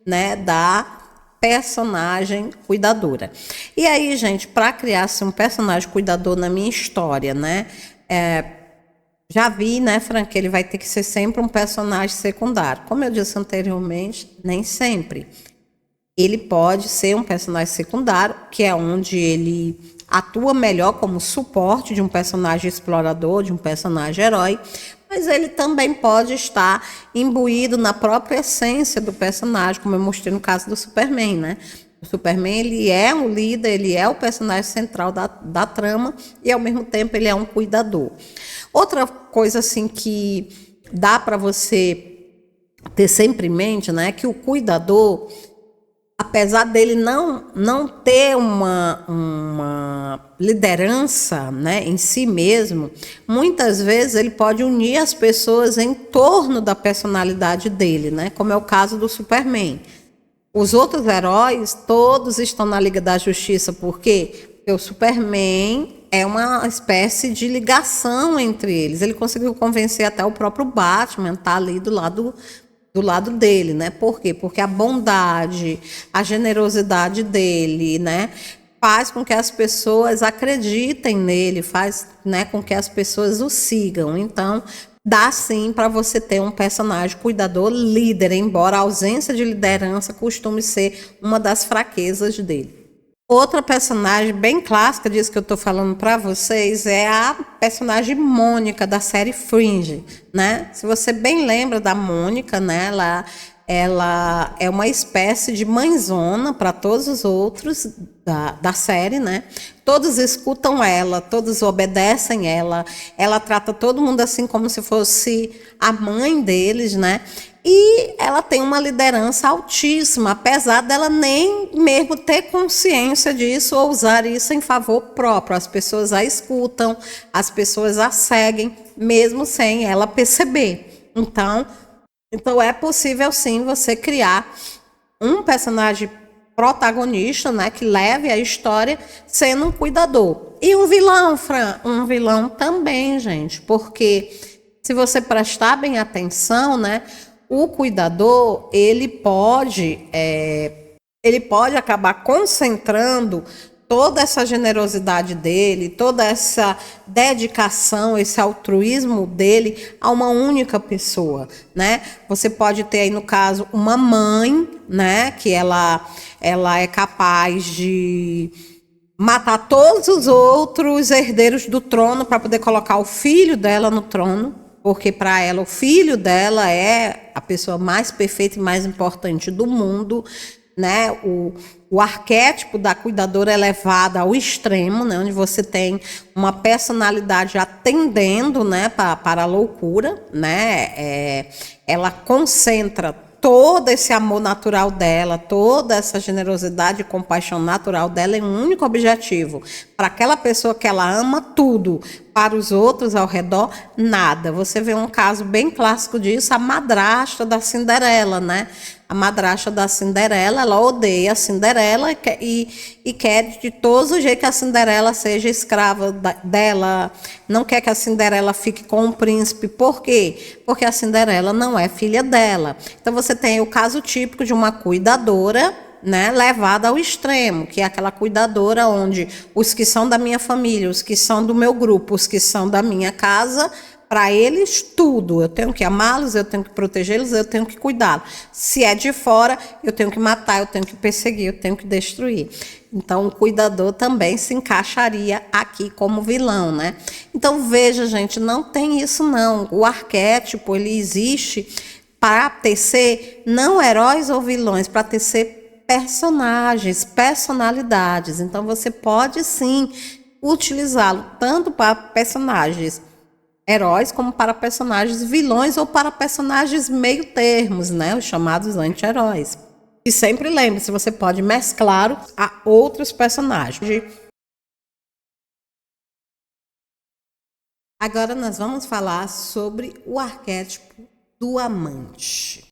né, da personagem cuidadora. E aí, gente, para criar um personagem cuidador na minha história, né, já vi, né, Fran, que ele vai ter que ser sempre um personagem secundário. Como eu disse anteriormente, nem sempre. Ele pode ser um personagem secundário, que é onde ele atua melhor como suporte de um personagem explorador, de um personagem herói, mas ele também pode estar imbuído na própria essência do personagem, como eu mostrei no caso do Superman, né? O Superman, ele é um líder, ele é o personagem central da trama e, ao mesmo tempo, ele é um cuidador. Outra coisa, assim, que dá para você ter sempre em mente, né, é que o cuidador, apesar dele não ter uma liderança, né, em si mesmo, muitas vezes ele pode unir as pessoas em torno da personalidade dele, né, como é o caso do Superman. Os outros heróis, todos estão na Liga da Justiça, por quê? Porque o Superman é uma espécie de ligação entre eles. Ele conseguiu convencer até o próprio Batman, tá ali do lado dele, né? Por quê? Porque a bondade, a generosidade dele, né, faz com que as pessoas acreditem nele, faz, né, com que as pessoas o sigam. Então, dá sim para você ter um personagem cuidador líder, embora a ausência de liderança costume ser uma das fraquezas dele. Outra personagem bem clássica disso que eu estou falando para vocês é a personagem Mônica da série Fringe, né? Se você bem lembra da Mônica, né? Ela é uma espécie de mãezona para todos os outros da série, né? Todos escutam ela, todos obedecem ela. Ela trata todo mundo assim como se fosse a mãe deles, né? E ela tem uma liderança altíssima, apesar dela nem mesmo ter consciência disso ou usar isso em favor próprio. As pessoas a escutam, as pessoas a seguem, mesmo sem ela perceber. Então é possível sim você criar um personagem protagonista, né, que leve a história sendo um cuidador. E um vilão, Fran? Um vilão também, gente, porque se você prestar bem atenção, né, o cuidador, ele pode acabar concentrando toda essa generosidade dele, toda essa dedicação, esse altruísmo dele a uma única pessoa, né? Você pode ter aí, no caso, uma mãe, né, que ela é capaz de matar todos os outros herdeiros do trono para poder colocar o filho dela no trono, porque para ela o filho dela é a pessoa mais perfeita e mais importante do mundo. né? O arquétipo da cuidadora é levado ao extremo, né? Onde você tem uma personalidade atendendo, né? Para a loucura, né? Ela concentra todo esse amor natural dela, toda essa generosidade e compaixão natural dela em um único objetivo. Para aquela pessoa que ela ama, tudo. Para os outros ao redor, nada. Você vê um caso bem clássico disso, a madrasta da Cinderela, né? A madrasta da Cinderela, ela odeia a Cinderela e quer de todos os jeitos que a Cinderela seja escrava dela, não quer que a Cinderela fique com o príncipe. Por quê? Porque a Cinderela não é filha dela. Então você tem o caso típico de uma cuidadora, né, levada ao extremo, que é aquela cuidadora onde os que são da minha família, os que são do meu grupo, os que são da minha casa, para eles tudo, eu tenho que amá-los, eu tenho que protegê-los, eu tenho que cuidá-los. Se é de fora, eu tenho que matar, eu tenho que perseguir, eu tenho que destruir. Então o cuidador também se encaixaria aqui como vilão, né? Então veja, gente, não tem isso não. O arquétipo, ele existe para tecer não heróis ou vilões, para tecer personagens, personalidades. Então você pode sim utilizá-lo tanto para personagens heróis como para personagens vilões ou para personagens meio termos, né, os chamados anti-heróis. E sempre lembre-se, você pode mesclar a outros personagens. Agora nós vamos falar sobre o arquétipo do amante.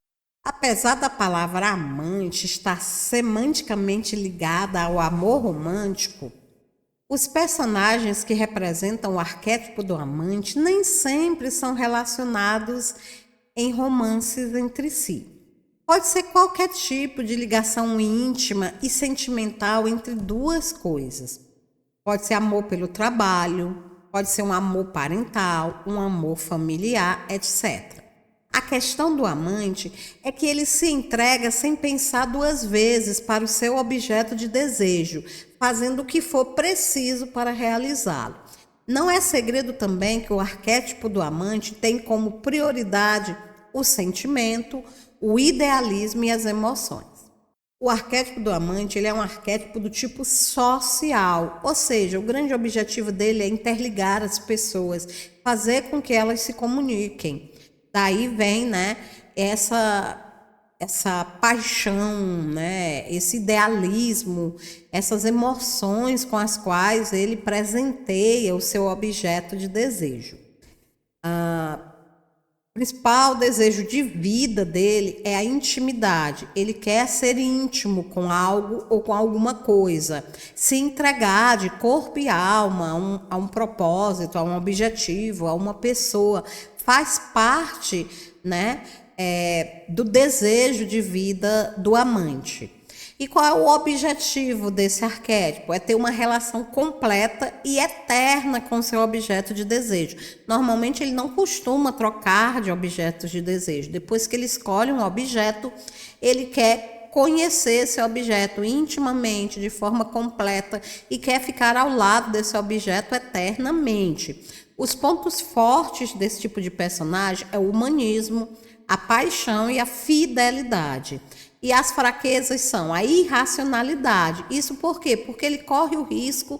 Apesar da palavra amante estar semanticamente ligada ao amor romântico, os personagens que representam o arquétipo do amante nem sempre são relacionados em romances entre si. Pode ser qualquer tipo de ligação íntima e sentimental entre duas coisas. Pode ser amor pelo trabalho, pode ser um amor parental, um amor familiar, etc. A questão do amante é que ele se entrega sem pensar duas vezes para o seu objeto de desejo, fazendo o que for preciso para realizá-lo. Não é segredo também que o arquétipo do amante tem como prioridade o sentimento, o idealismo e as emoções. O arquétipo do amante, ele é um arquétipo do tipo social, ou seja, o grande objetivo dele é interligar as pessoas, fazer com que elas se comuniquem. Daí vem, né, essa paixão, né, esse idealismo, essas emoções com as quais ele presenteia o seu objeto de desejo. O principal desejo de vida dele é a intimidade. Ele quer ser íntimo com algo ou com alguma coisa, se entregar de corpo e alma a um propósito, a um objetivo, a uma pessoa. Faz parte, né, do desejo de vida do amante. E qual é o objetivo desse arquétipo? É ter uma relação completa e eterna com seu objeto de desejo. Normalmente ele não costuma trocar de objetos de desejo. Depois que ele escolhe um objeto, ele quer conhecer esse objeto intimamente, de forma completa, e quer ficar ao lado desse objeto eternamente. Os pontos fortes desse tipo de personagem é o humanismo, a paixão e a fidelidade. E as fraquezas são a irracionalidade. Isso por quê? Porque ele corre o risco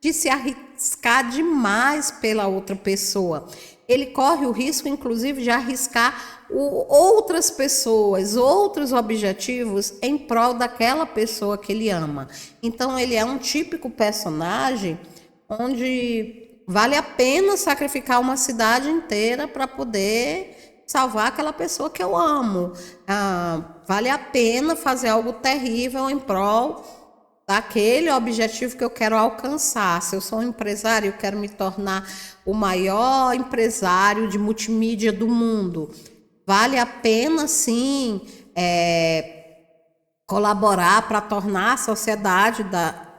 de se arriscar demais pela outra pessoa. Ele corre o risco, inclusive, de arriscar outras pessoas, outros objetivos em prol daquela pessoa que ele ama. Então, ele é um típico personagem onde vale a pena sacrificar uma cidade inteira para poder salvar aquela pessoa que eu amo. Vale a pena fazer algo terrível em prol daquele objetivo que eu quero alcançar. Se eu sou um empresário, eu quero me tornar o maior empresário de multimídia do mundo. Vale a pena, sim, colaborar para tornar a sociedade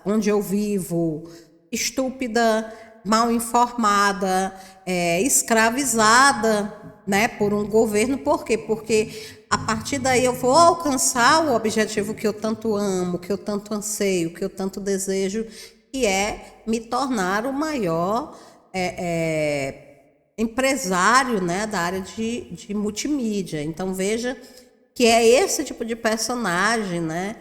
onde eu vivo estúpida, mal informada, escravizada, né, por um governo. Por quê? Porque a partir daí eu vou alcançar o objetivo que eu tanto amo, que eu tanto anseio, que eu tanto desejo, que é me tornar o maior empresário, né, da área de multimídia. Então veja que é esse tipo de personagem, né,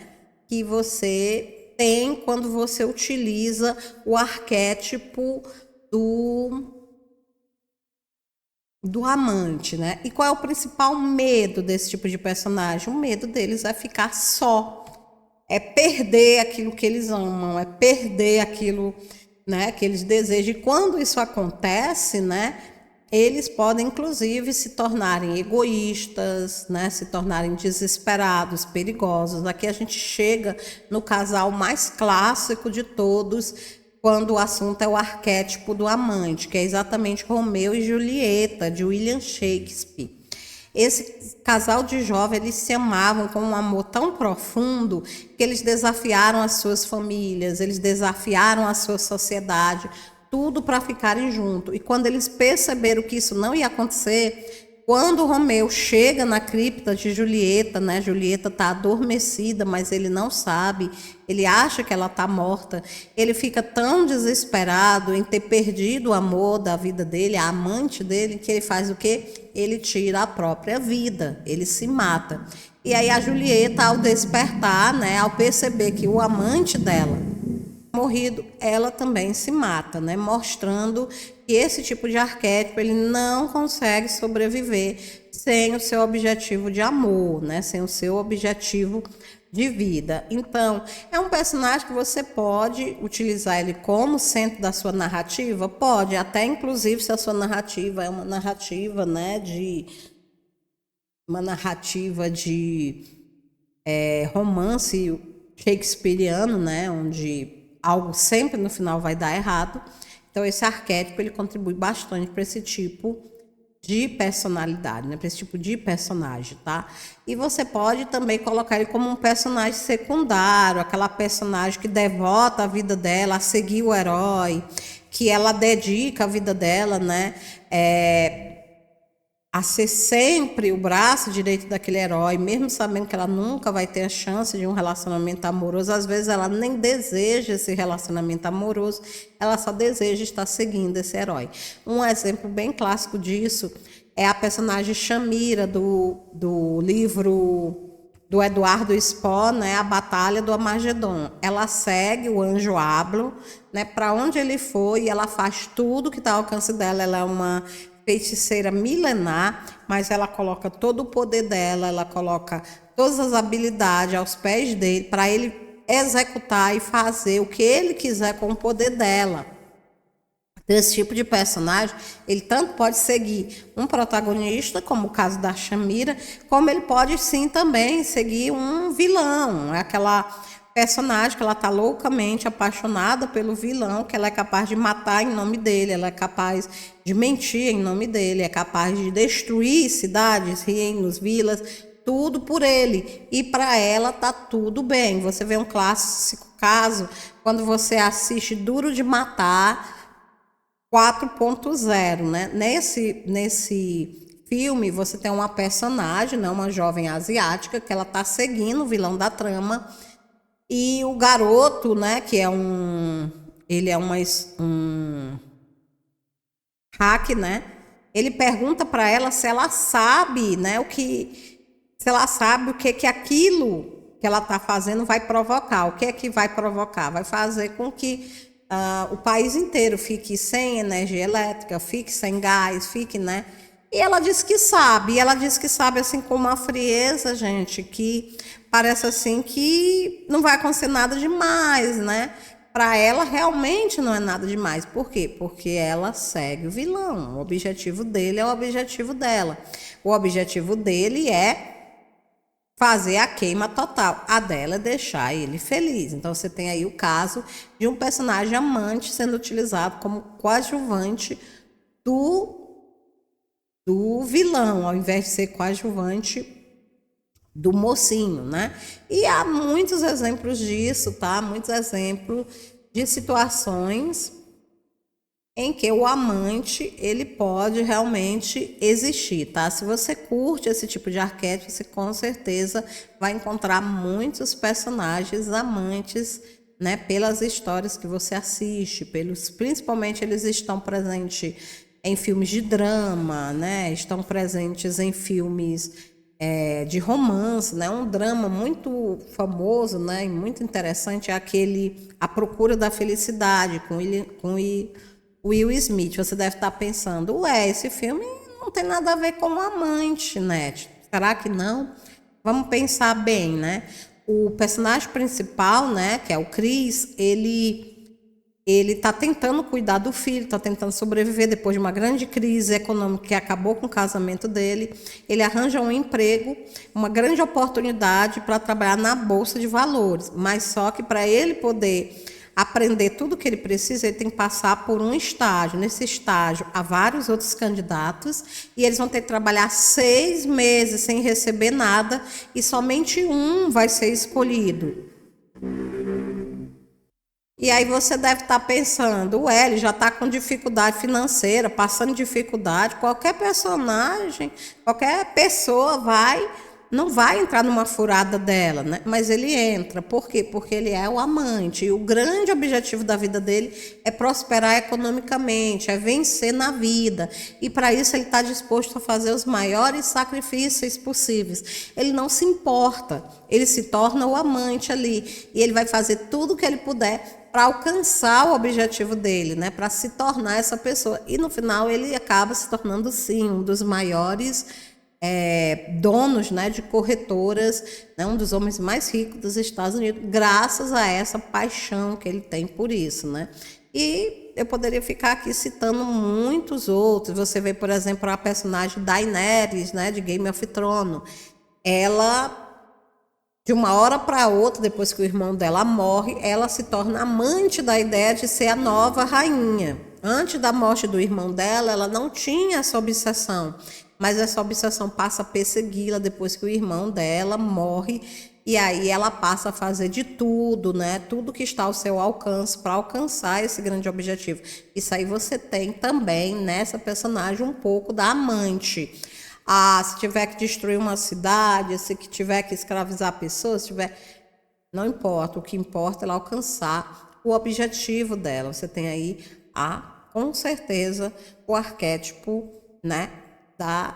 que você tem quando você utiliza o arquétipo do amante, né? E qual é o principal medo desse tipo de personagem? O medo deles é ficar só, é perder aquilo que eles amam, é perder aquilo, né, que eles desejam. E quando isso acontece, né, eles podem inclusive se tornarem egoístas, né, se tornarem desesperados, perigosos. Aqui a gente chega no casal mais clássico de todos, quando o assunto é o arquétipo do amante, que é exatamente Romeu e Julieta, de William Shakespeare. Esse casal de jovens, eles se amavam com um amor tão profundo que eles desafiaram as suas famílias, eles desafiaram a sua sociedade, tudo para ficarem juntos. E quando eles perceberam que isso não ia acontecer, quando Romeu chega na cripta de Julieta, né? Julieta está adormecida, mas ele não sabe, ele acha que ela está morta. Ele fica tão desesperado em ter perdido o amor da vida dele, a amante dele, que ele faz o quê? Ele tira a própria vida, ele se mata. E aí a Julieta, ao despertar, né? Ao perceber que o amante dela morrido, ela também se mata, né? Mostrando que esse tipo de arquétipo ele não consegue sobreviver sem o seu objetivo de amor, né? Sem o seu objetivo de vida. Então, é um personagem que você pode utilizar ele como centro da sua narrativa? Pode, até inclusive se a sua narrativa é uma narrativa, né, de romance shakespeariano, né, onde algo sempre no final vai dar errado. Então esse arquétipo ele contribui bastante para esse tipo de personalidade, né, para esse tipo de personagem, tá? E você pode também colocar ele como um personagem secundário, aquela personagem que devota a vida dela a seguir o herói, que ela dedica a vida dela, né, a ser sempre o braço direito daquele herói, mesmo sabendo que ela nunca vai ter a chance de um relacionamento amoroso. Às vezes ela nem deseja esse relacionamento amoroso, ela só deseja estar seguindo esse herói. Um exemplo bem clássico disso é a personagem Shamira, do livro do Eduardo Spohr, né, A Batalha do Armagedon. Ela segue o anjo Ablo, né, para onde ele for, e ela faz tudo que está ao alcance dela. Ela é uma feiticeira milenar, mas ela coloca todo o poder dela, ela coloca todas as habilidades aos pés dele para ele executar e fazer o que ele quiser com o poder dela. Desse tipo de personagem, ele tanto pode seguir um protagonista, como o caso da Shamira, como ele pode sim também seguir um vilão, aquela personagem que ela está loucamente apaixonada pelo vilão, que ela é capaz de matar em nome dele, ela é capaz de mentir em nome dele, é capaz de destruir cidades, reinos, vilas, tudo por ele. E para ela tá tudo bem. Você vê um clássico caso quando você assiste Duro de Matar 4.0, né? Nesse filme você tem uma personagem, né, uma jovem asiática, que ela tá seguindo o vilão da trama. E o garoto, né, que é ele é um hack, né? Ele pergunta para ela se ela sabe, né, se ela sabe o que aquilo que ela está fazendo vai provocar. O que é que vai provocar? Vai fazer com que o país inteiro fique sem energia elétrica, fique sem gás, fique, né? E ela diz que sabe, assim com uma frieza, gente, que parece assim que não vai acontecer nada demais, né? Para ela realmente não é nada demais. Por quê? Porque ela segue o vilão. O objetivo dele é o objetivo dela. O objetivo dele é fazer a queima total. A dela é deixar ele feliz. Então você tem aí o caso de um personagem amante sendo utilizado como coadjuvante do vilão, ao invés de ser coadjuvante do mocinho, né? E há muitos exemplos disso, tá? Muitos exemplos de situações em que o amante, ele pode realmente existir, tá? Se você curte esse tipo de arquétipo, você com certeza vai encontrar muitos personagens amantes, né? Pelas histórias que você assiste, principalmente eles estão presentes em filmes de drama, né? Estão presentes em filmes de romance, né? Um drama muito famoso, né? E muito interessante é aquele A Procura da Felicidade com Will Smith. Você deve estar pensando, ué, esse filme não tem nada a ver com o Amante, né? Será que não? Vamos pensar bem, né? O personagem principal, né, que é o Chris, ele está tentando cuidar do filho, está tentando sobreviver depois de uma grande crise econômica que acabou com o casamento dele. Ele arranja um emprego, uma grande oportunidade para trabalhar na Bolsa de Valores, mas só que para ele poder aprender tudo o que ele precisa, ele tem que passar por um estágio. Nesse estágio, há vários outros candidatos e eles vão ter que trabalhar 6 meses sem receber nada e somente um vai ser escolhido. E aí você deve estar pensando, ué, ele já está com dificuldade financeira, passando dificuldade, qualquer personagem, qualquer pessoa não vai entrar numa furada dela, né? Mas ele entra. Por quê? Porque ele é o amante. E o grande objetivo da vida dele é prosperar economicamente, é vencer na vida. E para isso ele está disposto a fazer os maiores sacrifícios possíveis. Ele não se importa, ele se torna o amante ali. E ele vai fazer tudo o que ele puder para alcançar o objetivo dele, né? Para se tornar essa pessoa. E no final ele acaba se tornando, sim, um dos maiores donos, né, de corretoras, né, um dos homens mais ricos dos Estados Unidos, graças a essa paixão que ele tem por isso, né? E eu poderia ficar aqui citando muitos outros. Você vê, por exemplo, a personagem Daenerys, né, de Game of Thrones. Ela, de uma hora para outra, depois que o irmão dela morre, ela se torna amante da ideia de ser a nova rainha. Antes da morte do irmão dela, ela não tinha essa obsessão, mas essa obsessão passa a persegui-la depois que o irmão dela morre, e aí ela passa a fazer de tudo, né? Tudo que está ao seu alcance para alcançar esse grande objetivo. Isso aí você tem também nessa personagem um pouco da amante. Se tiver que destruir uma cidade, se tiver que escravizar pessoas, não importa, o que importa é ela alcançar o objetivo dela. Você tem aí, com certeza, o arquétipo, né, da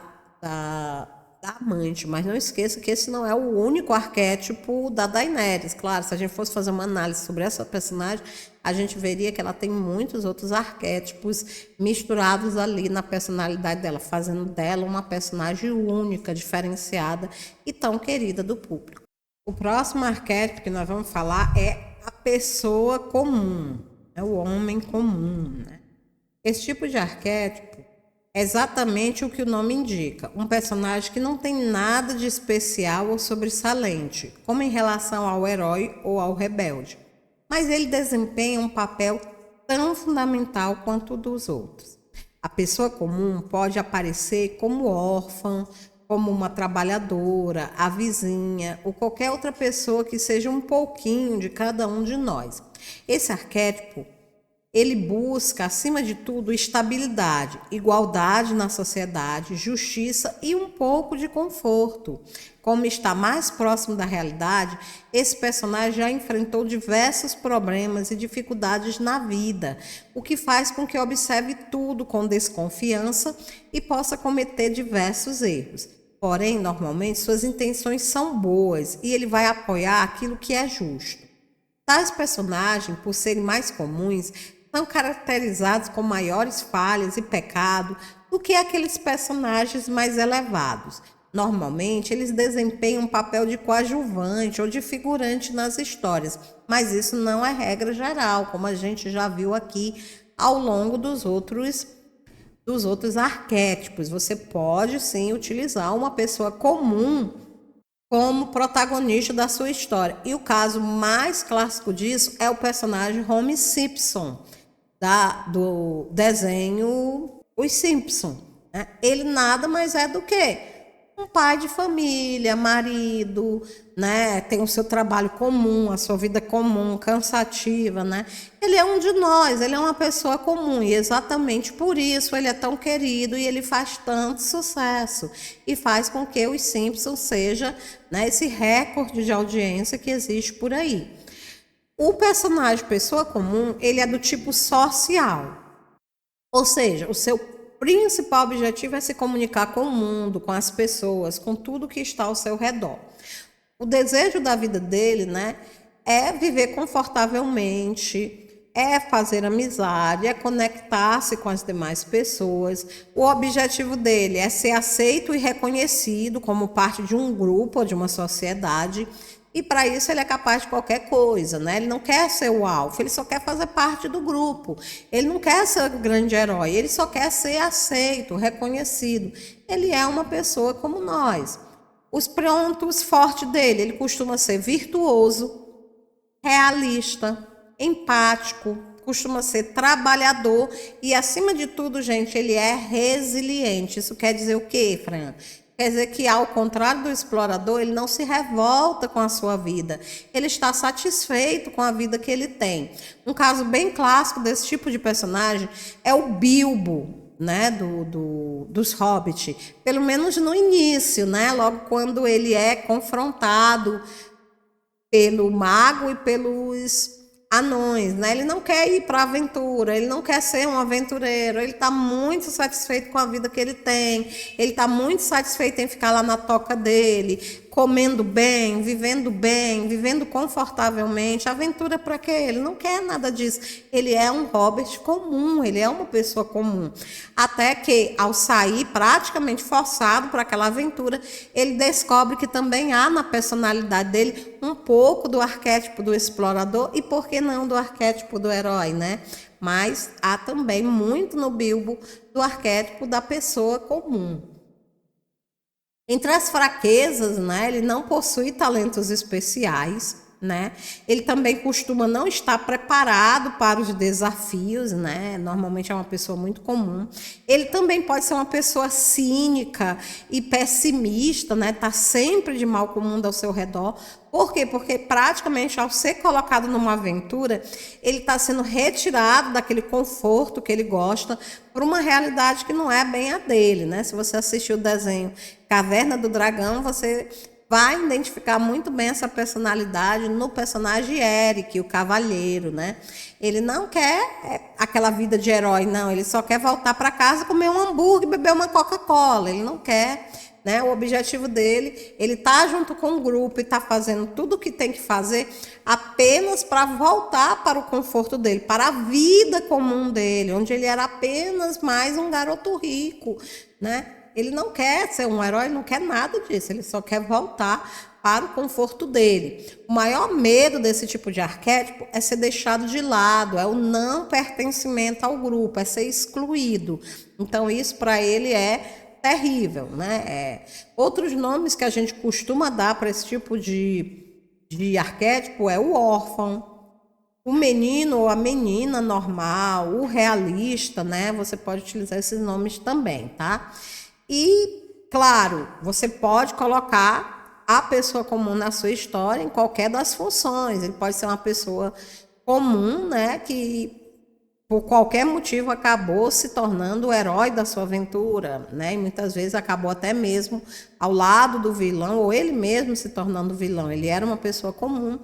amante, mas não esqueça que esse não é o único arquétipo da Daenerys. Claro, se a gente fosse fazer uma análise sobre essa personagem, a gente veria que ela tem muitos outros arquétipos misturados ali na personalidade dela, fazendo dela uma personagem única, diferenciada e tão querida do público. O próximo arquétipo que nós vamos falar é a pessoa comum, é o homem comum, né? Esse tipo de arquétipo é exatamente o que o nome indica, um personagem que não tem nada de especial ou sobressalente, como em relação ao herói ou ao rebelde, mas ele desempenha um papel tão fundamental quanto o dos outros. A pessoa comum pode aparecer como órfã, como uma trabalhadora, a vizinha ou qualquer outra pessoa que seja um pouquinho de cada um de nós. Esse arquétipo, ele busca, acima de tudo, estabilidade, igualdade na sociedade, justiça e um pouco de conforto. Como está mais próximo da realidade, esse personagem já enfrentou diversos problemas e dificuldades na vida, o que faz com que observe tudo com desconfiança e possa cometer diversos erros. Porém, normalmente, suas intenções são boas e ele vai apoiar aquilo que é justo. Tais personagens, por serem mais comuns, são caracterizados com maiores falhas e pecado do que aqueles personagens mais elevados. Normalmente, eles desempenham um papel de coadjuvante ou de figurante nas histórias, mas isso não é regra geral, como a gente já viu aqui ao longo dos outros arquétipos. Você pode, sim, utilizar uma pessoa comum como protagonista da sua história. E o caso mais clássico disso é o personagem Homer Simpson, do desenho Os Simpsons, né? Ele nada mais é do que um pai de família, marido, né? Tem o seu trabalho comum, a sua vida comum, cansativa, né? Ele é um de nós, ele é uma pessoa comum e exatamente por isso ele é tão querido e ele faz tanto sucesso e faz com que Os Simpsons seja, né, esse recorde de audiência que existe por aí. O personagem pessoa comum, ele é do tipo social, ou seja, o seu principal objetivo é se comunicar com o mundo, com as pessoas, com tudo que está ao seu redor. O desejo da vida dele, né, é viver confortavelmente, é fazer amizade, é conectar-se com as demais pessoas. O objetivo dele é ser aceito e reconhecido como parte de um grupo ou de uma sociedade. E para isso ele é capaz de qualquer coisa, né? Ele não quer ser o alfa, ele só quer fazer parte do grupo. Ele não quer ser o grande herói, ele só quer ser aceito, reconhecido. Ele é uma pessoa como nós. Os pontos fortes dele, ele costuma ser virtuoso, realista, empático, costuma ser trabalhador e, acima de tudo, gente, ele é resiliente. Isso quer dizer o quê, Fran? Quer dizer que, ao contrário do explorador, ele não se revolta com a sua vida. Ele está satisfeito com a vida que ele tem. Um caso bem clássico desse tipo de personagem é o Bilbo, né, dos Hobbit. Pelo menos no início, né, logo quando ele é confrontado pelo mago e pelos anões, né? Ele não quer ir para a aventura, ele não quer ser um aventureiro, ele está muito satisfeito com a vida que ele tem, ele está muito satisfeito em ficar lá na toca dele, comendo bem, vivendo confortavelmente. Aventura para quê? Ele não quer nada disso. Ele é um hobbit comum, ele é uma pessoa comum. Até que, ao sair praticamente forçado para aquela aventura, ele descobre que também há na personalidade dele um pouco do arquétipo do explorador e, por que não, do arquétipo do herói, né? Mas há também muito no Bilbo do arquétipo da pessoa comum. Entre as fraquezas, né, ele não possui talentos especiais, né? Ele também costuma não estar preparado para os desafios, né? Normalmente é uma pessoa muito comum. Ele também pode ser uma pessoa cínica e pessimista, né? Tá sempre de mal com o mundo ao seu redor. Por quê? Porque praticamente ao ser colocado numa aventura, ele está sendo retirado daquele conforto que ele gosta para uma realidade que não é bem a dele, né? Se você assistiu o desenho Caverna do Dragão, você vai identificar muito bem essa personalidade no personagem Eric, o cavaleiro, né? Ele não quer aquela vida de herói, não. Ele só quer voltar para casa, comer um hambúrguer, beber uma Coca-Cola. Ele não quer, né? O objetivo dele, ele tá junto com o grupo e tá fazendo tudo o que tem que fazer apenas para voltar para o conforto dele, para a vida comum dele, onde ele era apenas mais um garoto rico, né? Ele não quer ser um herói, não quer nada disso, ele só quer voltar para o conforto dele. O maior medo desse tipo de arquétipo é ser deixado de lado, é o não pertencimento ao grupo, é ser excluído. Então isso para ele é terrível, né? Outros nomes que a gente costuma dar para esse tipo de arquétipo é o órfão, o menino ou a menina normal, o realista, né? Você pode utilizar esses nomes também, tá? E, claro, você pode colocar a pessoa comum na sua história em qualquer das funções. Ele pode ser uma pessoa comum, né, que por qualquer motivo acabou se tornando o herói da sua aventura, né? E muitas vezes acabou até mesmo ao lado do vilão, ou ele mesmo se tornando vilão. Ele era uma pessoa comum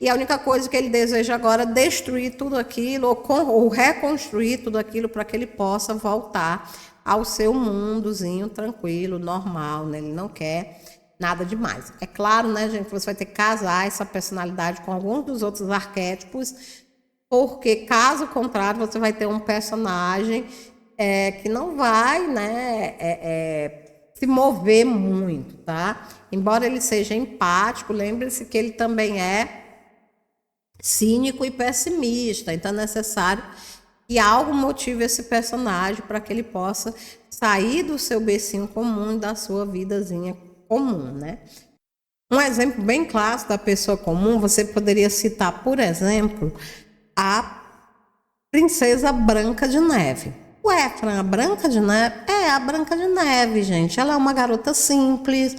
e a única coisa que ele deseja agora é destruir tudo aquilo ou reconstruir tudo aquilo para que ele possa voltar ao seu mundozinho tranquilo, normal, né? Ele não quer nada demais. É claro, né, gente, você vai ter que casar essa personalidade com alguns dos outros arquétipos, porque, caso contrário, você vai ter um personagem que não vai, né, se mover muito, tá? Embora ele seja empático, lembre-se que ele também é cínico e pessimista, então é necessário que algo motive esse personagem para que ele possa sair do seu bercinho comum e da sua vidazinha comum, né? Um exemplo bem clássico da pessoa comum, você poderia citar, por exemplo, a Princesa Branca de Neve. Ué, Fran, a Branca de Neve? É, a Branca de Neve, gente. Ela é uma garota simples,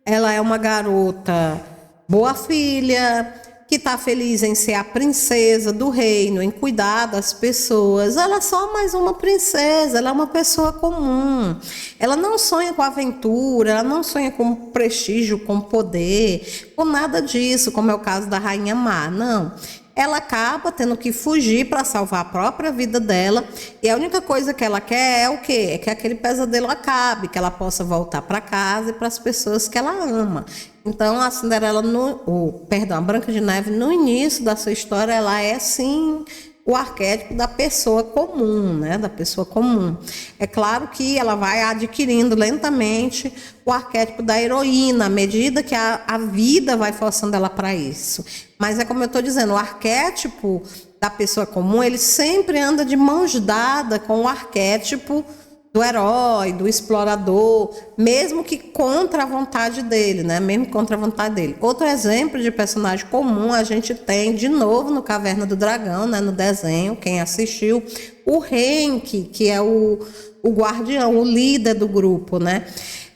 ela é uma garota boa filha, que está feliz em ser a princesa do reino, em cuidar das pessoas. Ela é só mais uma princesa, ela é uma pessoa comum. Ela não sonha com aventura, ela não sonha com prestígio, com poder, com nada disso, como é o caso da Rainha Má, não. ela acaba tendo que fugir para salvar a própria vida dela, e a única coisa que ela quer é o quê? É que aquele pesadelo acabe, que ela possa voltar para casa e para as pessoas que ela ama. Então, a Cinderela, a Branca de Neve, no início da sua história, ela é sim o arquétipo da pessoa comum, né? Da pessoa comum. É claro que ela vai adquirindo lentamente o arquétipo da heroína, à medida que a vida vai forçando ela para isso. Mas é como eu estou dizendo, o arquétipo da pessoa comum, ele sempre anda de mãos dadas com o arquétipo do herói, do explorador, mesmo que contra a vontade dele, né? Mesmo contra a vontade dele. Outro exemplo de personagem comum a gente tem, de novo, no Caverna do Dragão, né? No desenho, quem assistiu, o Henk, que é o guardião, o líder do grupo, né?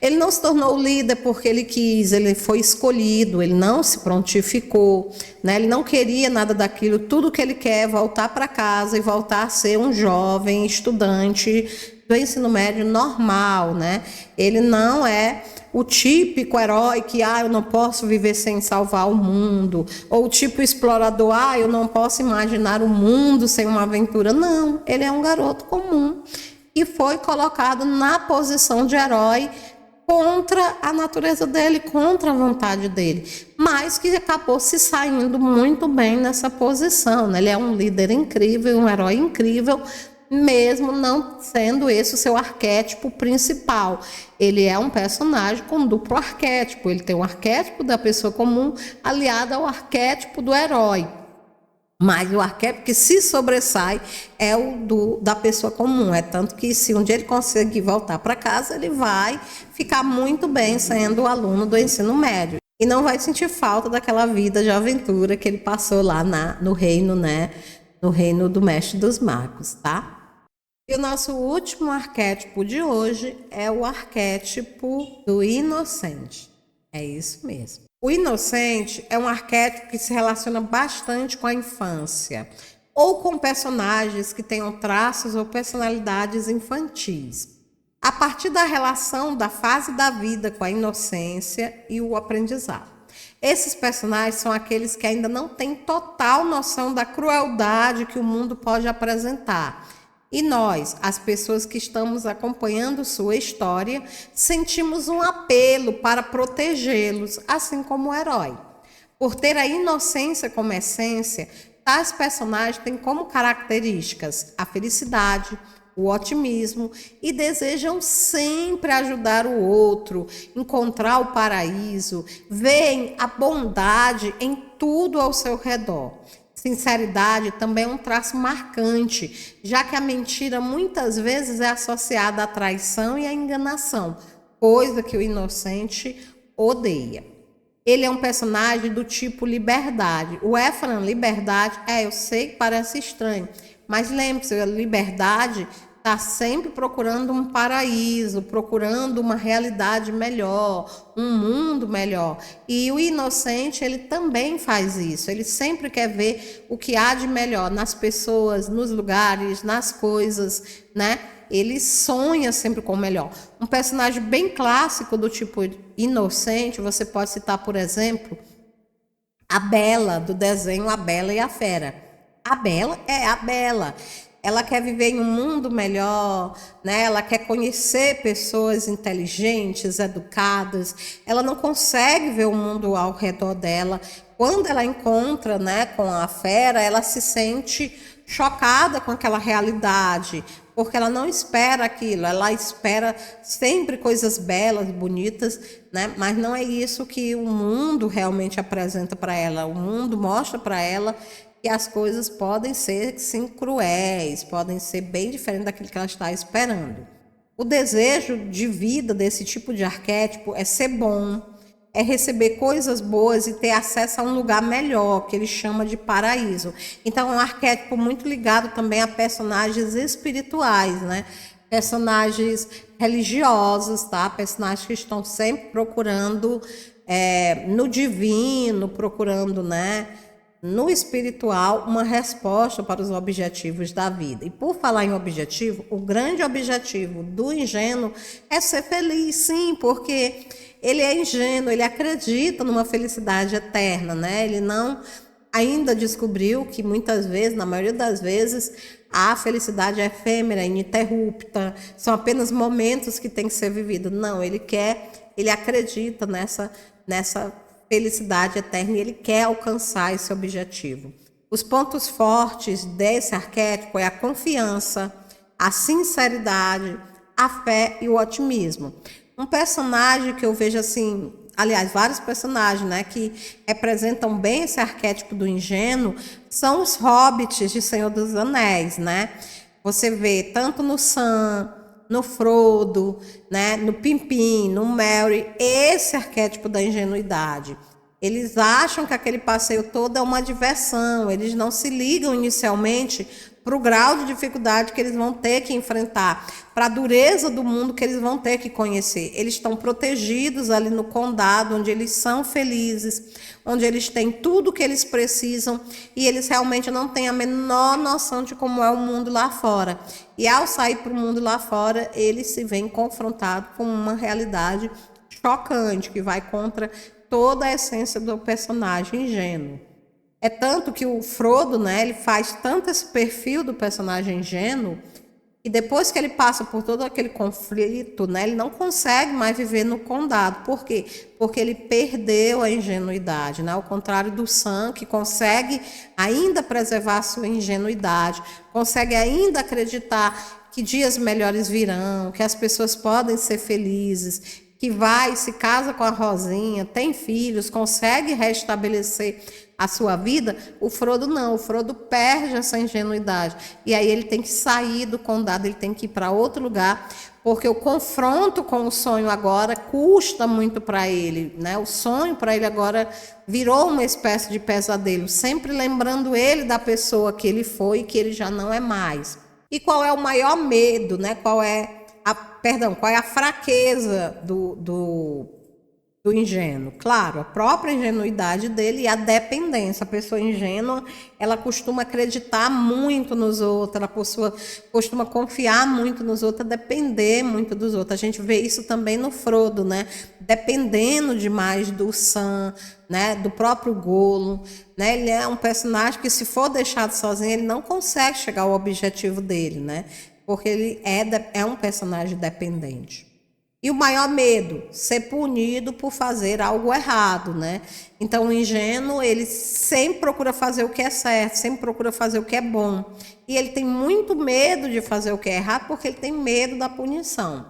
Ele não se tornou líder porque ele quis, ele foi escolhido, ele não se prontificou, né? Ele não queria nada daquilo, tudo que ele quer é voltar para casa e voltar a ser um jovem estudante do ensino médio normal, né? Ele não é o típico herói que, eu não posso viver sem salvar o mundo, ou o tipo explorador, eu não posso imaginar o mundo sem uma aventura. Não, ele é um garoto comum e foi colocado na posição de herói contra a natureza dele, contra a vontade dele, mas que acabou se saindo muito bem nessa posição, né? Ele é um líder incrível, um herói incrível, mesmo não sendo esse o seu arquétipo principal. Ele é um personagem com duplo arquétipo, ele tem um arquétipo da pessoa comum aliado ao arquétipo do herói. Mas o arquétipo que se sobressai é o da pessoa comum. É tanto que se um dia ele conseguir voltar para casa, ele vai ficar muito bem sendo aluno do ensino médio. E não vai sentir falta daquela vida de aventura que ele passou lá no reino, né? No reino do Mestre dos Magos, tá? E o nosso último arquétipo de hoje é o arquétipo do inocente. É isso mesmo. O inocente é um arquétipo que se relaciona bastante com a infância, ou com personagens que tenham traços ou personalidades infantis, a partir da relação da fase da vida com a inocência e o aprendizado. Esses personagens são aqueles que ainda não têm total noção da crueldade que o mundo pode apresentar. E nós, as pessoas que estamos acompanhando sua história, sentimos um apelo para protegê-los, assim como o herói. Por ter a inocência como essência, tais personagens têm como características a felicidade, o otimismo e desejam sempre ajudar o outro, encontrar o paraíso, veem a bondade em tudo ao seu redor. Sinceridade também é um traço marcante, já que a mentira muitas vezes é associada à traição e à enganação, coisa que o inocente odeia. Ele é um personagem do tipo liberdade. O Éfron, liberdade, eu sei que parece estranho, mas lembre-se, a liberdade está sempre procurando um paraíso, procurando uma realidade melhor, um mundo melhor. E o inocente, ele também faz isso. Ele sempre quer ver o que há de melhor nas pessoas, nos lugares, nas coisas, né? Ele sonha sempre com o melhor. Um personagem bem clássico do tipo inocente, você pode citar, por exemplo, a Bela, do desenho A Bela e a Fera. A Bela é a Bela. Ela quer viver em um mundo melhor, né? Ela quer conhecer pessoas inteligentes, educadas. Ela não consegue ver o mundo ao redor dela. Quando ela encontra, né, com a fera, ela se sente chocada com aquela realidade, porque ela não espera aquilo, ela espera sempre coisas belas, bonitas, né? Mas não é isso que o mundo realmente apresenta para ela. O mundo mostra para ela que as coisas podem ser, sim, cruéis, podem ser bem diferentes daquilo que ela está esperando. O desejo de vida desse tipo de arquétipo é ser bom, é receber coisas boas e ter acesso a um lugar melhor, que ele chama de paraíso. Então, é um arquétipo muito ligado também a personagens espirituais, né? Personagens religiosos, tá? Personagens que estão sempre procurando no divino, procurando, né, no espiritual, uma resposta para os objetivos da vida. E por falar em objetivo, o grande objetivo do ingênuo é ser feliz, sim, porque ele é ingênuo, ele acredita numa felicidade eterna, né? Ele não ainda descobriu que muitas vezes, na maioria das vezes, a felicidade é efêmera, ininterrupta, são apenas momentos que têm que ser vividos. Não, ele acredita nessa felicidade eterna e ele quer alcançar esse objetivo. Os pontos fortes desse arquétipo é a confiança, a sinceridade, a fé e o otimismo. Um personagem que eu vejo assim, aliás, vários personagens, né, que representam bem esse arquétipo do ingênuo, são os hobbits de Senhor dos Anéis, né? Você vê tanto no Sam, no Frodo, né, no Pippin, no Merry, esse arquétipo da ingenuidade. Eles acham que aquele passeio todo é uma diversão, eles não se ligam inicialmente para o grau de dificuldade que eles vão ter que enfrentar, para a dureza do mundo que eles vão ter que conhecer. Eles estão protegidos ali no condado, onde eles são felizes, onde eles têm tudo o que eles precisam e eles realmente não têm a menor noção de como é o mundo lá fora. E ao sair para o mundo lá fora, eles se veem confrontados com uma realidade chocante, que vai contra toda a essência do personagem ingênuo. É tanto que o Frodo, né, ele faz tanto esse perfil do personagem ingênuo, e depois que ele passa por todo aquele conflito, né, ele não consegue mais viver no condado. Por quê? Porque ele perdeu a ingenuidade, né? Ao contrário do Sam, que consegue ainda preservar a sua ingenuidade, consegue ainda acreditar que dias melhores virão, que as pessoas podem ser felizes, que vai, se casa com a Rosinha, tem filhos, consegue restabelecer a sua vida. O Frodo não, o Frodo perde essa ingenuidade. E aí ele tem que sair do condado, ele tem que ir para outro lugar, porque o confronto com o sonho agora custa muito para ele, né? O sonho para ele agora virou uma espécie de pesadelo, sempre lembrando ele da pessoa que ele foi e que ele já não é mais. E qual é o maior medo, né? Qual é a fraqueza do ingênuo? Claro, a própria ingenuidade dele e a dependência. A pessoa ingênua, ela costuma acreditar muito nos outros, ela costuma confiar muito nos outros, depender muito dos outros. A gente vê isso também no Frodo, né? Dependendo demais do Sam, né? Do próprio Gollum, né? Ele é um personagem que, se for deixado sozinho, ele não consegue chegar ao objetivo dele, né? Porque ele é um personagem dependente. E o maior medo? Ser punido por fazer algo errado, né? Então, o ingênuo, ele sempre procura fazer o que é certo, sempre procura fazer o que é bom. E ele tem muito medo de fazer o que é errado, porque ele tem medo da punição.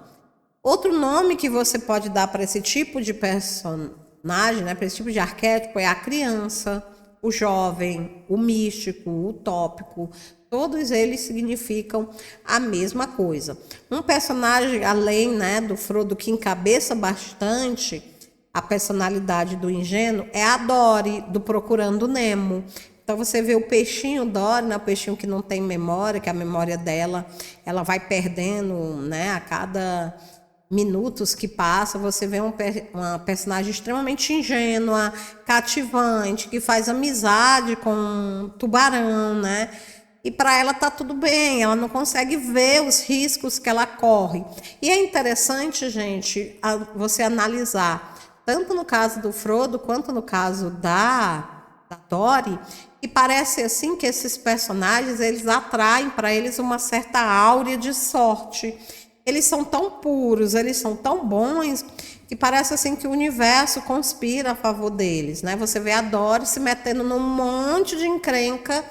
Outro nome que você pode dar para esse tipo de personagem, né, para esse tipo de arquétipo, é a criança, o jovem, o místico, o utópico. Todos eles significam a mesma coisa. Um personagem, além, né, do Frodo, que encabeça bastante a personalidade do ingênuo, é a Dory, do Procurando Nemo. Então você vê o peixinho Dory, né, o peixinho que não tem memória, que a memória dela ela vai perdendo, né, a cada minutos que passa. Você vê uma personagem extremamente ingênua, cativante, que faz amizade com um tubarão, né? E para ela tá tudo bem, ela não consegue ver os riscos que ela corre. E é interessante, gente, você analisar, tanto no caso do Frodo, quanto no caso da Dory, e parece assim que esses personagens, eles atraem para eles uma certa áurea de sorte. Eles são tão puros, eles são tão bons, que parece assim que o universo conspira a favor deles, né? Você vê a Dory se metendo num monte de encrenca,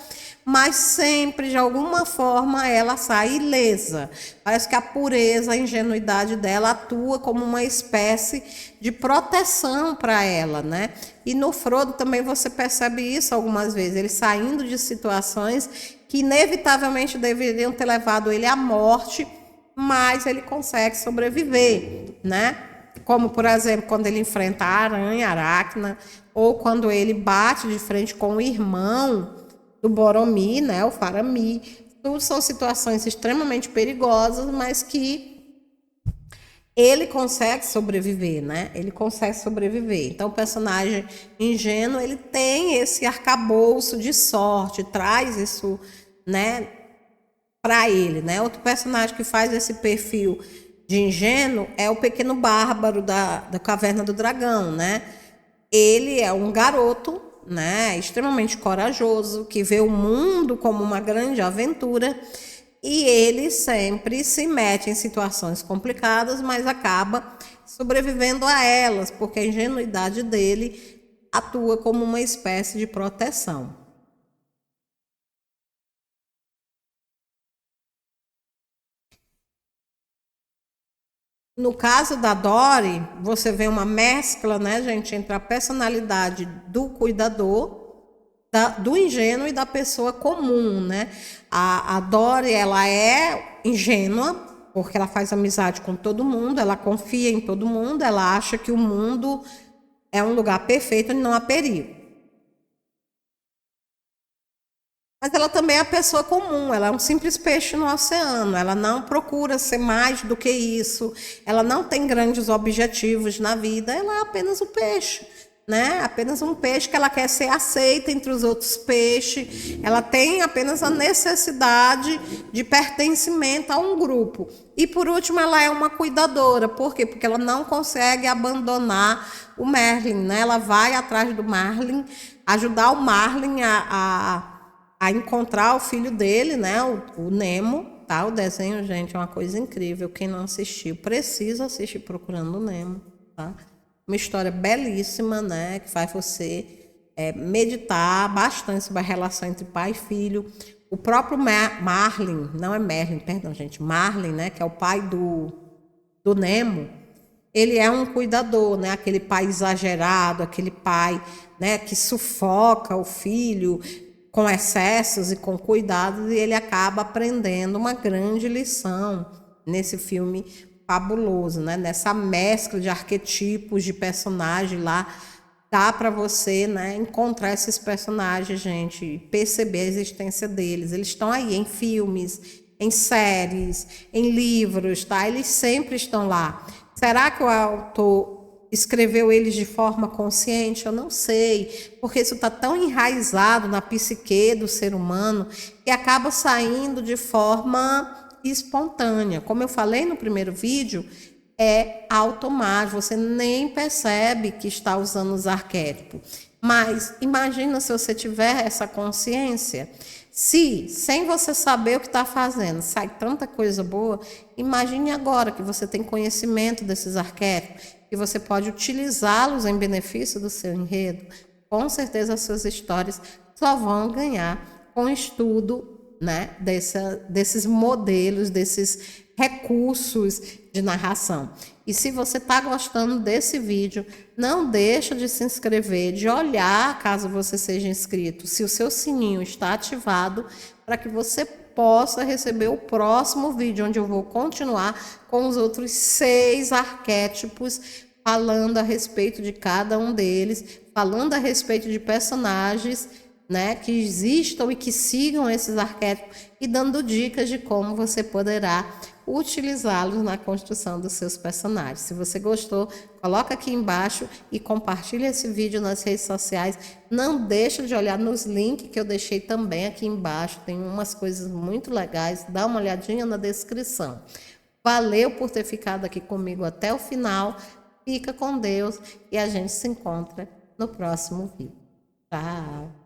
mas sempre, de alguma forma, ela sai ilesa. Parece que a pureza, a ingenuidade dela atua como uma espécie de proteção para ela, né? E no Frodo também você percebe isso algumas vezes, ele saindo de situações que inevitavelmente deveriam ter levado ele à morte, mas ele consegue sobreviver, né? Como, por exemplo, quando ele enfrenta a aranha, a Aracna, ou quando ele bate de frente com o irmão do Boromir, né, o Faramir. Tudo são situações extremamente perigosas, mas que ele consegue sobreviver, né? Ele consegue sobreviver. Então, o personagem ingênuo, ele tem esse arcabouço de sorte, traz isso, né, para ele, né? Outro personagem que faz esse perfil de ingênuo é o Pequeno Bárbaro da Caverna do Dragão, né? Ele é um garoto, né? Extremamente corajoso, que vê o mundo como uma grande aventura e ele sempre se mete em situações complicadas, mas acaba sobrevivendo a elas, porque a ingenuidade dele atua como uma espécie de proteção. No caso da Dory, você vê uma mescla, né, gente, entre a personalidade do cuidador, do ingênuo e da pessoa comum, né? A Dory, ela é ingênua, porque ela faz amizade com todo mundo, ela confia em todo mundo, ela acha que o mundo é um lugar perfeito onde não há perigo. Mas ela também é a pessoa comum, ela é um simples peixe no oceano, ela não procura ser mais do que isso, ela não tem grandes objetivos na vida, ela é apenas um peixe, né? Apenas um peixe que ela quer ser aceita entre os outros peixes, ela tem apenas a necessidade de pertencimento a um grupo. E por último, ela é uma cuidadora, por quê? Porque ela não consegue abandonar o Merlin, né? Ela vai atrás do Marlin, ajudar o Marlin a encontrar o filho dele, né, o Nemo, tá? O desenho, gente, é uma coisa incrível. Quem não assistiu, precisa assistir Procurando o Nemo, tá? Uma história belíssima, né, que faz você meditar bastante sobre a relação entre pai e filho. O próprio Marlin, não é Merlin, perdão, gente, Marlin, né, que é o pai do Nemo, ele é um cuidador, né? Aquele pai exagerado, aquele pai, né, que sufoca o filho com excessos e com cuidados, e ele acaba aprendendo uma grande lição nesse filme fabuloso, né? Nessa mescla de arquetipos de personagem lá, dá para você, né, encontrar esses personagens, gente, e perceber a existência deles. Eles estão aí em filmes, em séries, em livros, tá? Eles sempre estão lá. Será que o autor escreveu eles de forma consciente? Eu não sei, porque isso está tão enraizado na psique do ser humano que acaba saindo de forma espontânea. Como eu falei no primeiro vídeo, é automático, você nem percebe que está usando os arquétipos. Mas imagina se você tiver essa consciência, se sem você saber o que está fazendo, sai tanta coisa boa, imagine agora que você tem conhecimento desses arquétipos, que você pode utilizá-los em benefício do seu enredo. Com certeza as suas histórias só vão ganhar com o estudo, né, desses modelos, desses recursos de narração. E se você está gostando desse vídeo, não deixa de se inscrever, de olhar, caso você seja inscrito, se o seu sininho está ativado, para que você possa receber o próximo vídeo, onde eu vou continuar com os outros 6 arquétipos, falando a respeito de cada um deles, falando a respeito de personagens, né, que existam e que sigam esses arquétipos e dando dicas de como você poderá utilizá-los na construção dos seus personagens. Se você gostou, coloca aqui embaixo e compartilha esse vídeo nas redes sociais. Não deixa de olhar nos links que eu deixei também aqui embaixo. Tem umas coisas muito legais. Dá uma olhadinha na descrição. Valeu por ter ficado aqui comigo até o final. Fica com Deus e a gente se encontra no próximo vídeo. Tchau!